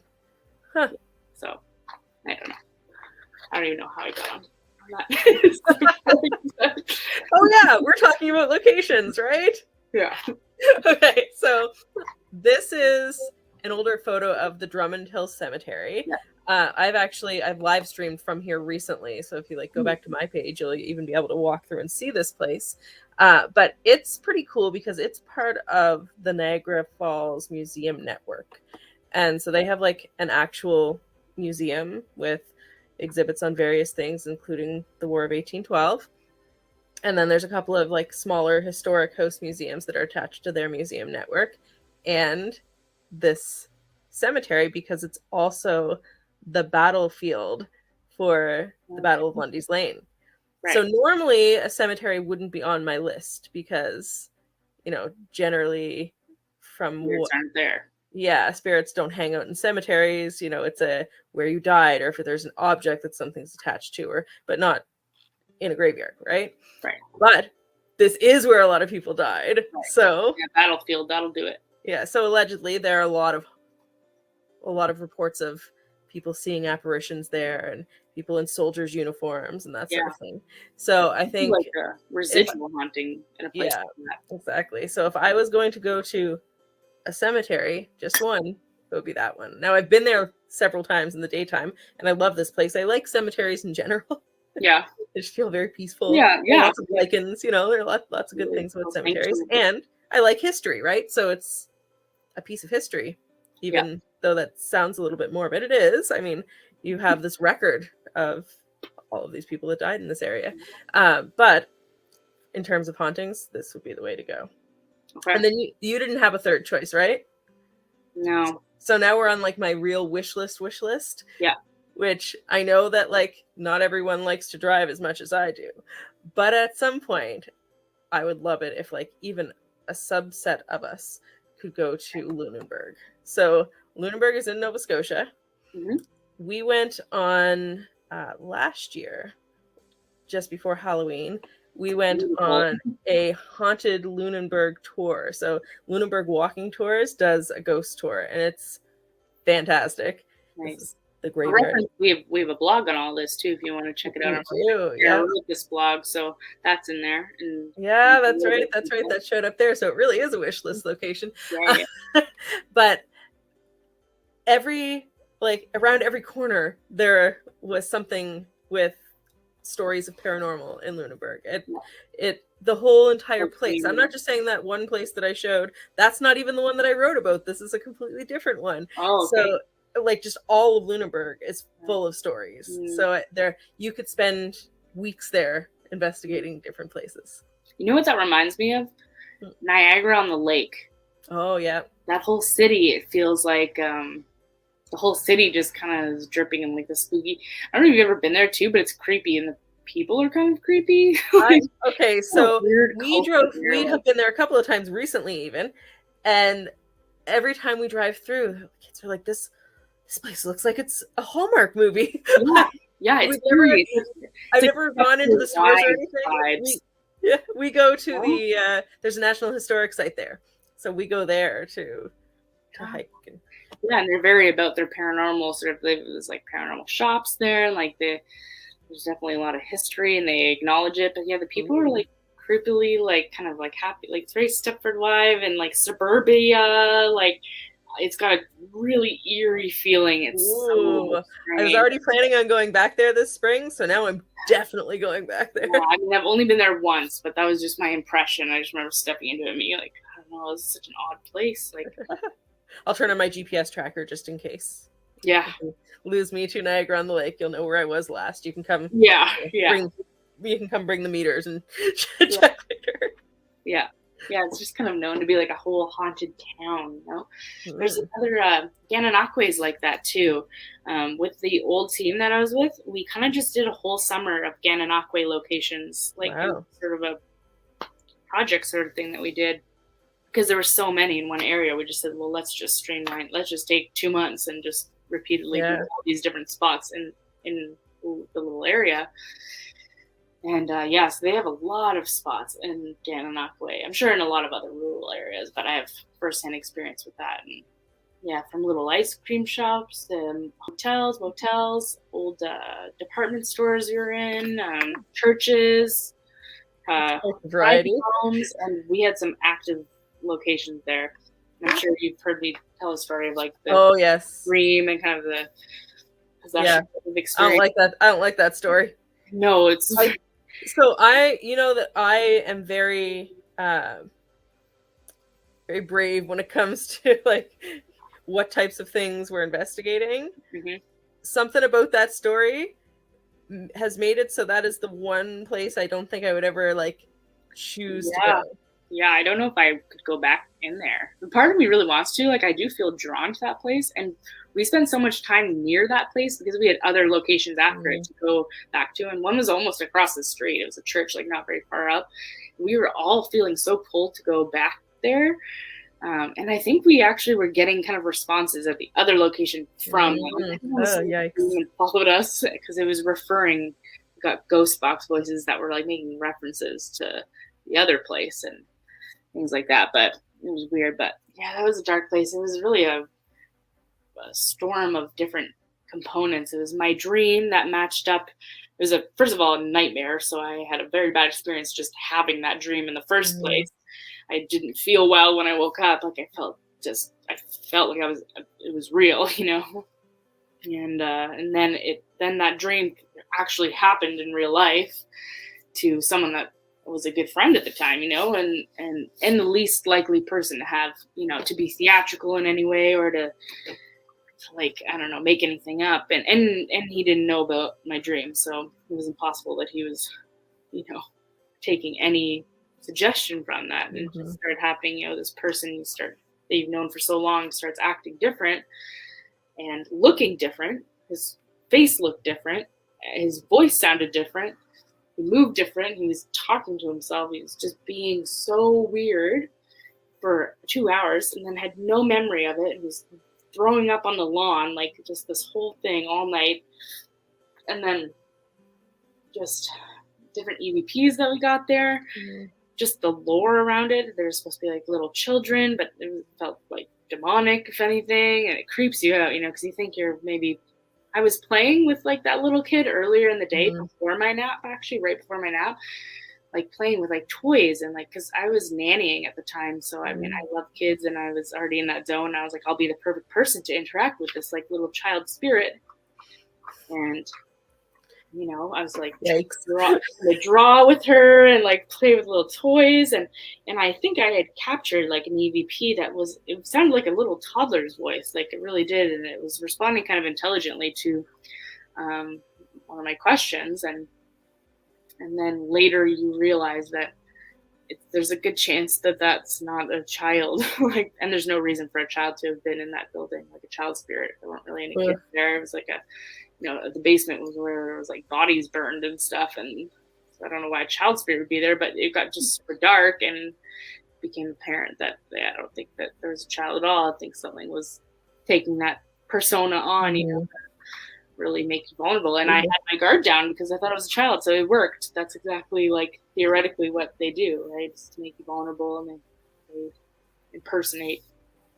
So, I don't know. I don't even know how I got on that. Oh yeah, we're talking about locations, right? Yeah. Okay, so this is an older photo of the Drummond Hill Cemetery. Yeah. I've live streamed from here recently, so if you like go back to my page, you'll even be able to walk through and see this place. But it's pretty cool because it's part of the Niagara Falls Museum Network, and so they have like an actual museum with exhibits on various things, including the War of 1812. And then there's a couple of like smaller historic host museums that are attached to their museum network. And this cemetery, because it's also the battlefield for the Battle of Lundy's Lane. Right. So normally a cemetery wouldn't be on my list because, generally from what aren't there. Yeah, spirits don't hang out in cemeteries. It's a where you died, or if there's an object that something's attached to, but not in a graveyard, right? Right. But this is where a lot of people died. Right. So battlefield, that'll do it. Yeah. So allegedly, there are a lot of reports of people seeing apparitions there and people in soldiers' uniforms and that sort of thing. So I think like a residual haunting in a place like that. Exactly. So if I was going to go to a cemetery, just one, it would be that one. Now I've been there several times in the daytime and I love this place. I like cemeteries in general. Yeah. They just feel very peaceful. Yeah. Lots of lichens, there are lots of good things about cemeteries. And I like history, right? So it's a piece of history, even though that sounds a little bit morbid. It is. I mean, you have this record of all of these people that died in this area. But in terms of hauntings, this would be the way to go. Okay. And then you didn't have a third choice, right? No. So now we're on like my real wish list. Yeah. Which I know that like not everyone likes to drive as much as I do. But at some point, I would love it if like even a subset of us could go to Lunenburg. So Lunenburg is in Nova Scotia. Mm-hmm. We went on last year, just before Halloween. We went on a haunted Lunenburg tour. So Lunenburg Walking Tours does a ghost tour, and it's fantastic. Nice. The graveyard. We have a blog on all this too if you want to check it out. Yeah, I wrote this blog, so that's in there. And yeah, that's right. That showed up there, so it really is a wish list location. Yeah. But around every corner there was something with stories of paranormal in Lunenburg. The whole entire place. I'm not just saying that one place that I showed. That's not even the one that I wrote about. This is a completely different one. Oh, okay. So like just all of Lunenburg is full of stories. So there you could spend weeks there investigating different places. You know what that reminds me of? Niagara on the Lake. Oh yeah. That whole city, it feels like the whole city just kind of is dripping in like the spooky. I don't know if you've ever been there too, but it's creepy and the people are kind of creepy. Okay, so we have been there a couple of times recently even, and every time we drive through, the kids are like, this place looks like it's a Hallmark movie. Yeah, it's I've never gone into the stores or anything. We go to there's a National Historic Site there, so we go there to hike. And they're very about their paranormal sort of. There's like paranormal shops there, and like there's definitely a lot of history, and they acknowledge it. But yeah, the people are like creepily, like kind of like happy, like it's very Stepford Wife and like suburbia, like. It's got a really eerie feeling. It's so I was already planning on going back there this spring, so now I'm definitely going back there. Yeah, I mean, I've only been there once, but that was just my impression. I just remember stepping into it and being like, I don't know, it's such an odd place. Like, I'll turn on my GPS tracker just in case. Yeah. Lose me to Niagara on the Lake. You'll know where I was last. You can come. Yeah. You can come bring the meters and check later. Yeah. Yeah, it's just kind of known to be like a whole haunted town, you know? There's another Gananoque's like that too. With the old team that I was with, we kind of just did a whole summer of Gananoque locations, like sort of a project sort of thing that we did. Because there were so many in one area, we just said, well, let's just streamline. Let's just take 2 months and just repeatedly do all these different spots in the little area. And so they have a lot of spots in Gananoque. I'm sure in a lot of other rural areas, but I have firsthand experience with that. And yeah, from little ice cream shops to hotels, motels, old department stores you're in, churches, variety homes, and we had some active locations there. I'm sure you've heard me tell a story of like the dream and kind of the possession of experience. I don't like that story. No, it's. So I am very, very brave when it comes to like what types of things we're investigating. Mm-hmm. Something about that story has made it so that is the one place I don't think I would ever like choose to go. Yeah, I don't know if I could go back in there. The part of me really wants to. Like, I do feel drawn to that place, and we spent so much time near that place because we had other locations after it to go back to, and one was almost across the street. It was a church, like not very far up. We were all feeling so pulled to go back there, and I think we actually were getting kind of responses at the other location from yikes. Followed us because it was referring. We got ghost box voices that were like making references to the other place and things like that, but it was weird. But yeah, that was a dark place. It was really a storm of different components. It was my dream that matched up. It was first of all a nightmare, so I had a very bad experience just having that dream in the first place. I didn't feel well when I woke up. Like I felt like it was real, you know. And then that dream actually happened in real life to someone that was a good friend at the time, you know, and the least likely person to have, you know, to be theatrical in any way or to like, I don't know, make anything up. And he didn't know about my dream. So it was impossible that he was, you know, taking any suggestion from that, and it Mm-hmm. just started happening. You know, this person that you've known for so long starts acting different and looking different. His face looked different. His voice sounded different. He moved different. He was talking to himself. He was just being so weird for 2 hours, and then had no memory of it. He was throwing up on the lawn, like just this whole thing all night. And then just different EVPs that we got there. Mm-hmm. Just the lore around it. There's supposed to be like little children, but it felt like demonic, if anything, and it creeps you out, you know, because you think you're maybe. I was playing with like that little kid earlier in the day before my nap, actually, right before my nap, like playing with like toys and like, because I was nannying at the time, so I mean, I love kids, and I was already in that zone. I was like, I'll be the perfect person to interact with this like little child spirit, and you know, I was like draw with her and like play with little toys, and I think I had captured like an EVP it sounded like a little toddler's voice, like it really did, and it was responding kind of intelligently to one of my questions, and then later you realize that there's a good chance that that's not a child, like, and there's no reason for a child to have been in that building, like a child spirit. There weren't really any kids there. It was like the basement was where there was like bodies burned and stuff, and so I don't know why a child spirit would be there, but it got just super dark, and it became apparent that I don't think that there was a child at all. I think something was taking that persona on, you know, really make you vulnerable. And I had my guard down because I thought it was a child, so it worked. That's exactly like theoretically what they do, right? Just to make you vulnerable, and they impersonate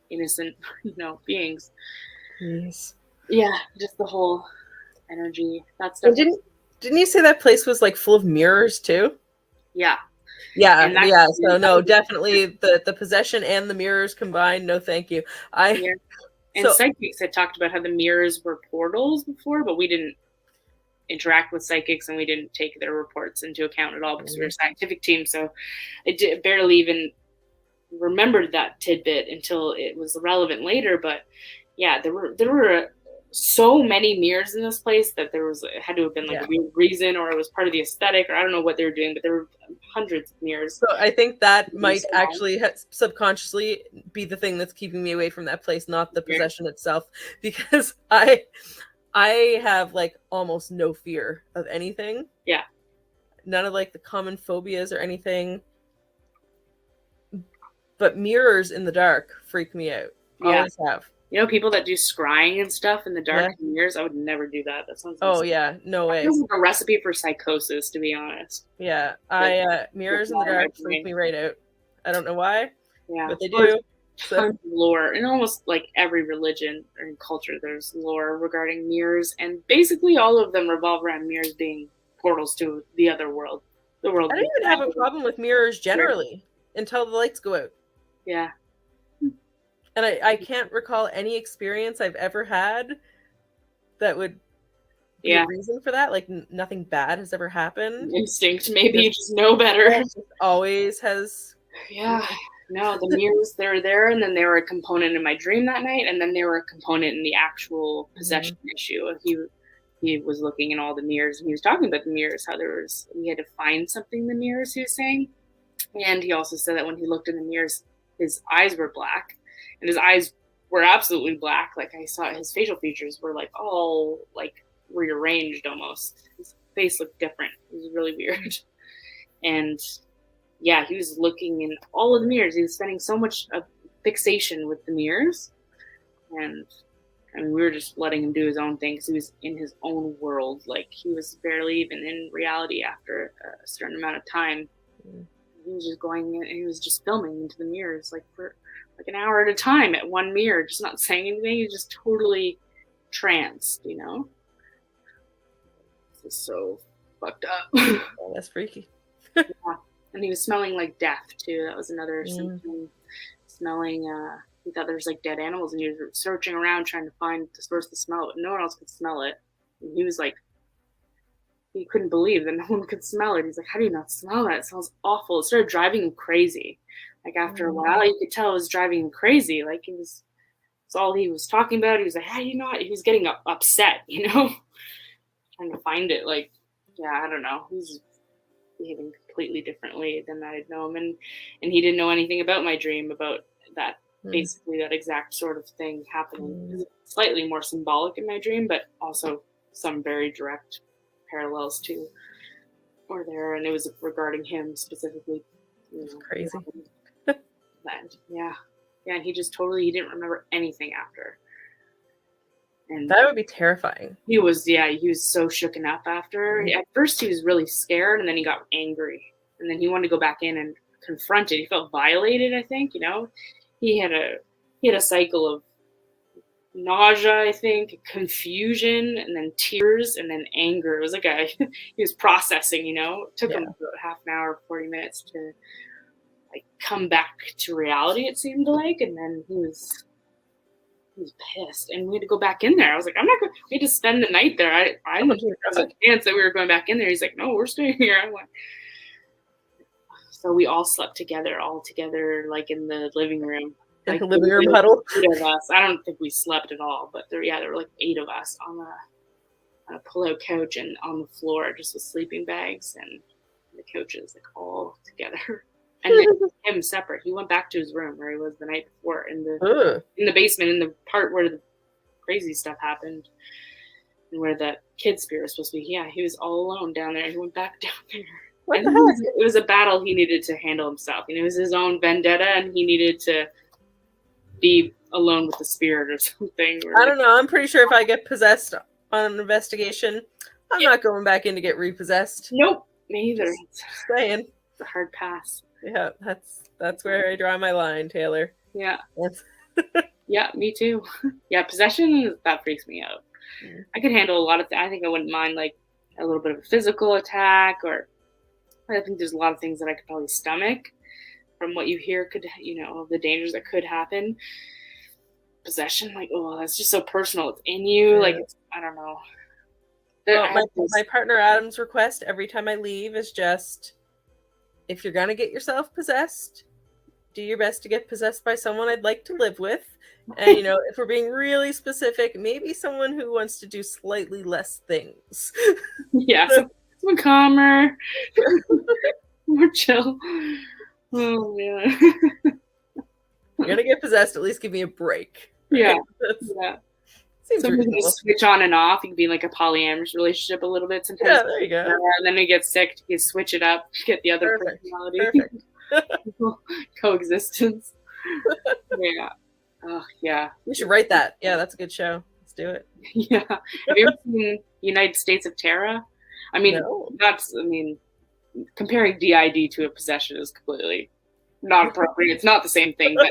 innocent, you know, beings. Yes. Yeah, just the whole energy. That's didn't you say that place was like full of mirrors too? Yeah. So no, definitely the possession and the mirrors combined. No, thank you. And psychics had talked about how the mirrors were portals before, but we didn't interact with psychics, and we didn't take their reports into account at all because we were a scientific team. So I barely even remembered that tidbit until it was relevant later. But yeah, there were so many mirrors in this place that it had to have been like a weird reason, or it was part of the aesthetic, or I don't know what they were doing, but there were hundreds of mirrors. So I think that might actually subconsciously be the thing that's keeping me away from that place, not the possession itself, because I have like almost no fear of anything. Yeah. None of like the common phobias or anything. But mirrors in the dark freak me out. Yeah. Always have. You know, people that do scrying and stuff in the dark mirrors, I would never do that. That sounds insane. Yeah, no way. This is a recipe for psychosis, to be honest. Yeah, mirrors in the dark freak me right out. I don't know why, but they do. Tons of lore. In almost like every religion or culture, there's lore regarding mirrors, and basically all of them revolve around mirrors being portals to the other world. The world. I don't even have a problem with mirrors generally until the lights go out. Yeah. And I can't recall any experience I've ever had that would be a reason for that. Like nothing bad has ever happened. Instinct, maybe you just know better. It always has. Yeah. No, the mirrors, they were there, and then they were a component in my dream that night, and then they were a component in the actual possession issue. He was looking in all the mirrors, and he was talking about the mirrors, how we had to find something in the mirrors, he was saying. And he also said that when he looked in the mirrors, his eyes were black. And his eyes were absolutely black. Like I saw his facial features were like all like rearranged almost. His face looked different. It was really weird. And yeah, he was looking in all of the mirrors. He was spending so much fixation with the mirrors. And I mean, we were just letting him do his own thing because he was in his own world. Like he was barely even in reality after a certain amount of time. He was just going in, and he was just filming into the mirrors like for like an hour at a time at one mirror, just not saying anything. He's just totally tranced, you know? This is so fucked up. Oh, that's freaky. Yeah. And he was smelling like death too. That was another symptom. Smelling, he thought there was like dead animals, and he was searching around trying to find the source of the smell, but no one else could smell it. And he was like, he couldn't believe that no one could smell it. He's like, how do you not smell that? It smells awful. It started driving him crazy. Like after a while, you could tell it was driving him crazy. Like it's all he was talking about. He was like, how do you not? He was getting upset, you know, trying to find it. Like, yeah, I don't know. He behaving completely differently than I'd know him, and he didn't know anything about my dream, about that, basically that exact sort of thing happening. Slightly more symbolic in my dream, but also some very direct parallels to or there, and it was regarding him specifically. It's crazy. And yeah, and he just totally, he didn't remember anything after. And that would be terrifying. He was so shooken up after. At first he was really scared, and then he got angry, and then he wanted to go back in and confront it. He felt violated, I think, he had a cycle of nausea, I think, confusion, and then tears, and then anger. It was like he was processing, it took him about half an hour, 40 minutes to like come back to reality, it seemed like, and then he was pissed, and we had to go back in there. I was like, I'm not going. We had to spend the night there. I didn't think there was a chance that we were going back in there. He's like, no, we're staying here. I'm like, so we all slept together, like in the living room. Like the living room huddle. 8 of us. I don't think we slept at all, but there were like 8 of us on a pull-out couch and on the floor, just with sleeping bags and the couches, like all together. And then him separate. He went back to his room where he was the night before, in the basement, in the part where the crazy stuff happened, and where the kid spirit was supposed to be. Yeah, he was all alone down there. He went back down there. And it was a battle he needed to handle himself. It was his own vendetta, and he needed to be alone with the spirit or something. I don't know. I'm pretty sure if I get possessed on an investigation, I'm not going back in to get repossessed. Nope, me either. Just saying. It's a hard pass. Yeah, that's where I draw my line, Taylor. Yeah. Yeah, me too. Yeah, possession, that freaks me out. I could handle a lot of things. I think I wouldn't mind like a little bit of a physical attack, or I think there's a lot of things that I could probably stomach from what you hear could, the dangers that could happen. Possession, like, oh, that's just so personal. It's in you. Like, I don't know. Well, my partner Adam's request every time I leave is just, if you're going to get yourself possessed, do your best to get possessed by someone I'd like to live with. And, if we're being really specific, maybe someone who wants to do slightly less things. Yeah, someone calmer, more chill. Oh, yeah. You're going to get possessed, at least give me a break. Right? Yeah. Sometimes you just switch on and off. You can be in like a polyamorous relationship a little bit sometimes. Yeah, there you go. And then you get sick, you switch it up, get the other personality. Coexistence. Yeah. Oh, yeah. We should write that. Yeah, that's a good show. Let's do it. Yeah. Have you ever seen United States of Terra? I mean, comparing DID to a possession is completely not appropriate. It's not the same thing, but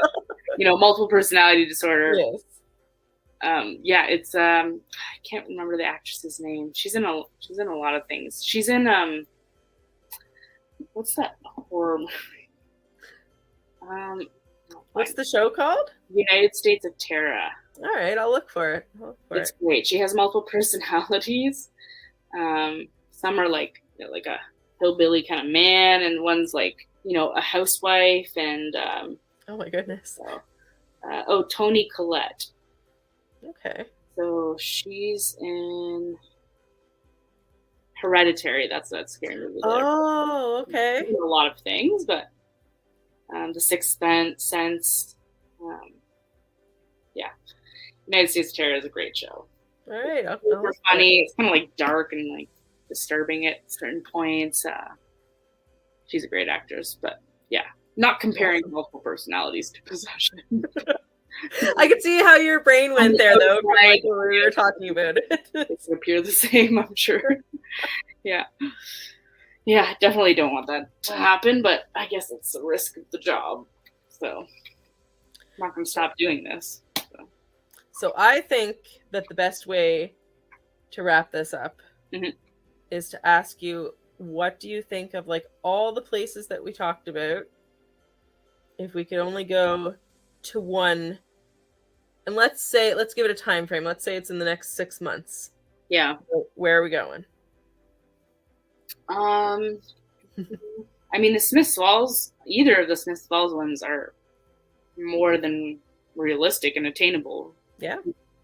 multiple personality disorder. Yes. It's I can't remember the actress's name. She's in a lot of things. She's in what's that horror movie? What's the show called? United States of Terra. All right, I'll look for it. It's great. She has multiple personalities. Some are like a hillbilly kind of man, and one's like a housewife, and oh my goodness. Toni Collette. Okay. So she's in Hereditary. That's that scary movie. Oh, okay. A lot of things, but The Sixth Sense. United States of Terror is a great show. All right. Super funny. It's kind of like dark and like disturbing at certain points. She's a great actress, but yeah, not comparing multiple personalities to possession. I could see how your brain went there, though, like when we were talking about it. It appear the same, I'm sure. Yeah, definitely don't want that to happen, but I guess it's the risk of the job. So I'm not going to stop doing this. So I think that the best way to wrap this up is to ask you, what do you think of like all the places that we talked about? If we could only go to one, and let's give it a time frame. Let's say it's in the next 6 months. Yeah. Where are we going? I mean, the Smiths Falls, either of the Smiths Falls ones are more than realistic and attainable. Yeah.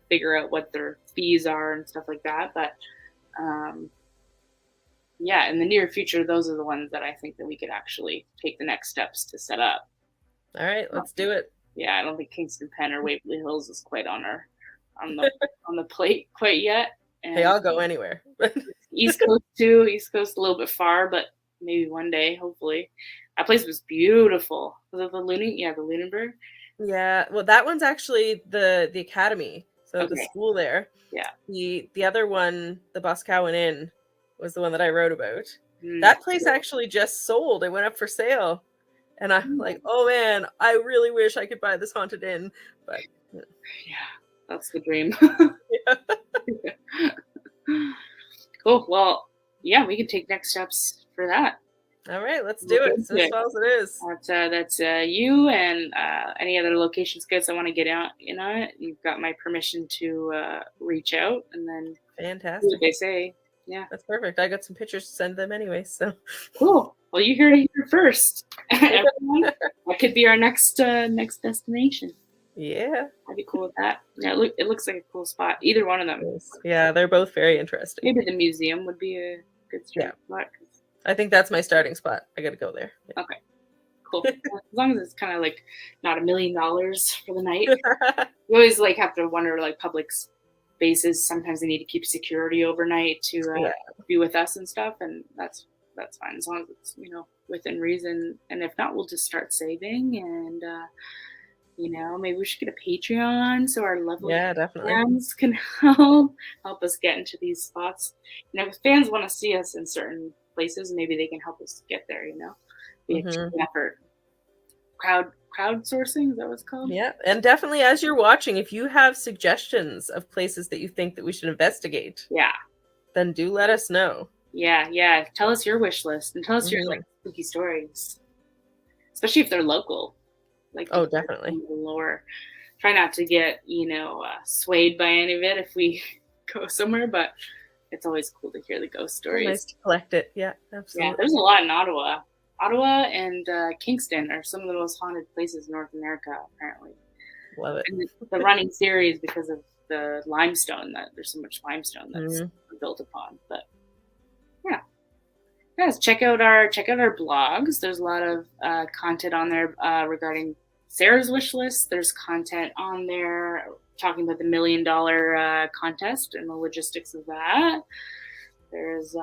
Figure out what their fees are and stuff like that. But yeah, in the near future, those are the ones that I think that we could actually take the next steps to set up. All right, let's do it. Yeah, I don't think Kingston Penn or Waverly Hills is quite on the plate quite yet. And hey, I'll go anywhere. East Coast too. East Coast a little bit far, but maybe one day, hopefully. That place was beautiful. Was it the the Lunenburg? Yeah, well, that one's actually the academy, so the school there. Yeah. The other one, the Boscawen Inn, was the one that I wrote about. That place actually just sold. It went up for sale. And I'm like, oh man, I really wish I could buy this haunted inn. But yeah, that's the dream. Cool. Well, yeah, we can take next steps for that. All right, let's do it. It's as well as it is. That's you and any other location scouts that want to get out in on it. You've got my permission to reach out, and then fantastic. See what they say. Yeah, that's perfect. I got some pictures to send them anyway. So cool. Well, you heard it here first. Everyone, that could be our next destination. Yeah, I'd be cool with that. Yeah, it looks like a cool spot. Either one of them. Yeah, they're both very interesting. Maybe the museum would be a good spot. I think that's my starting spot. I got to go there. Yeah. Okay, cool. As long as it's kind of like not $1 million for the night. You always like have to wonder like public spaces. Sometimes they need to keep security overnight to be with us and stuff, and that's fine as long as it's within reason. And if not, we'll just start saving and. Maybe we should get a Patreon so our lovely fans can help us get into these spots. If fans want to see us in certain places, maybe they can help us get there. Be a team effort. Crowdsourcing, is that what it's called? Yeah, and definitely as you're watching, if you have suggestions of places that you think that we should investigate, then do let us know. Yeah. Tell us your wish list and tell us your spooky stories, especially if they're local. Definitely. Lore. Try not to get, swayed by any of it if we go somewhere, but it's always cool to hear the ghost stories. Nice to collect it. Yeah, absolutely. Yeah, there's a lot in Ottawa. Ottawa and Kingston are some of the most haunted places in North America, apparently. Love it. And the running series because of the limestone, that there's so much limestone that's built upon. But yeah. Yes, check out our blogs. There's a lot of content on there regarding Sarah's wish list. There's content on there talking about the $1 million contest and the logistics of that. There's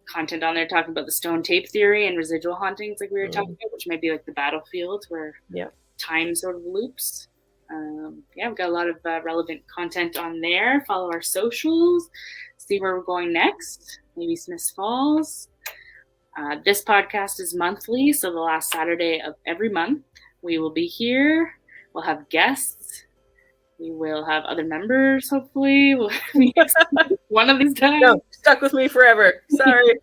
content on there talking about the stone tape theory and residual hauntings, like we were talking about, which might be like the battlefield where time sort of loops. We've got a lot of relevant content on there. Follow our socials. See where we're going next. Maybe Smiths Falls. This podcast is monthly, so the last Saturday of every month we will be here. We'll have guests. We will have other members, hopefully. We'll one of these times. No, stuck with me forever. Sorry.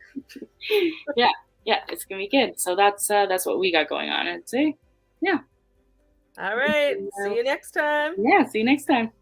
Yeah, it's gonna be good. So that's what we got going on, I'd say. Yeah. All right. See you next time. Yeah, see you next time.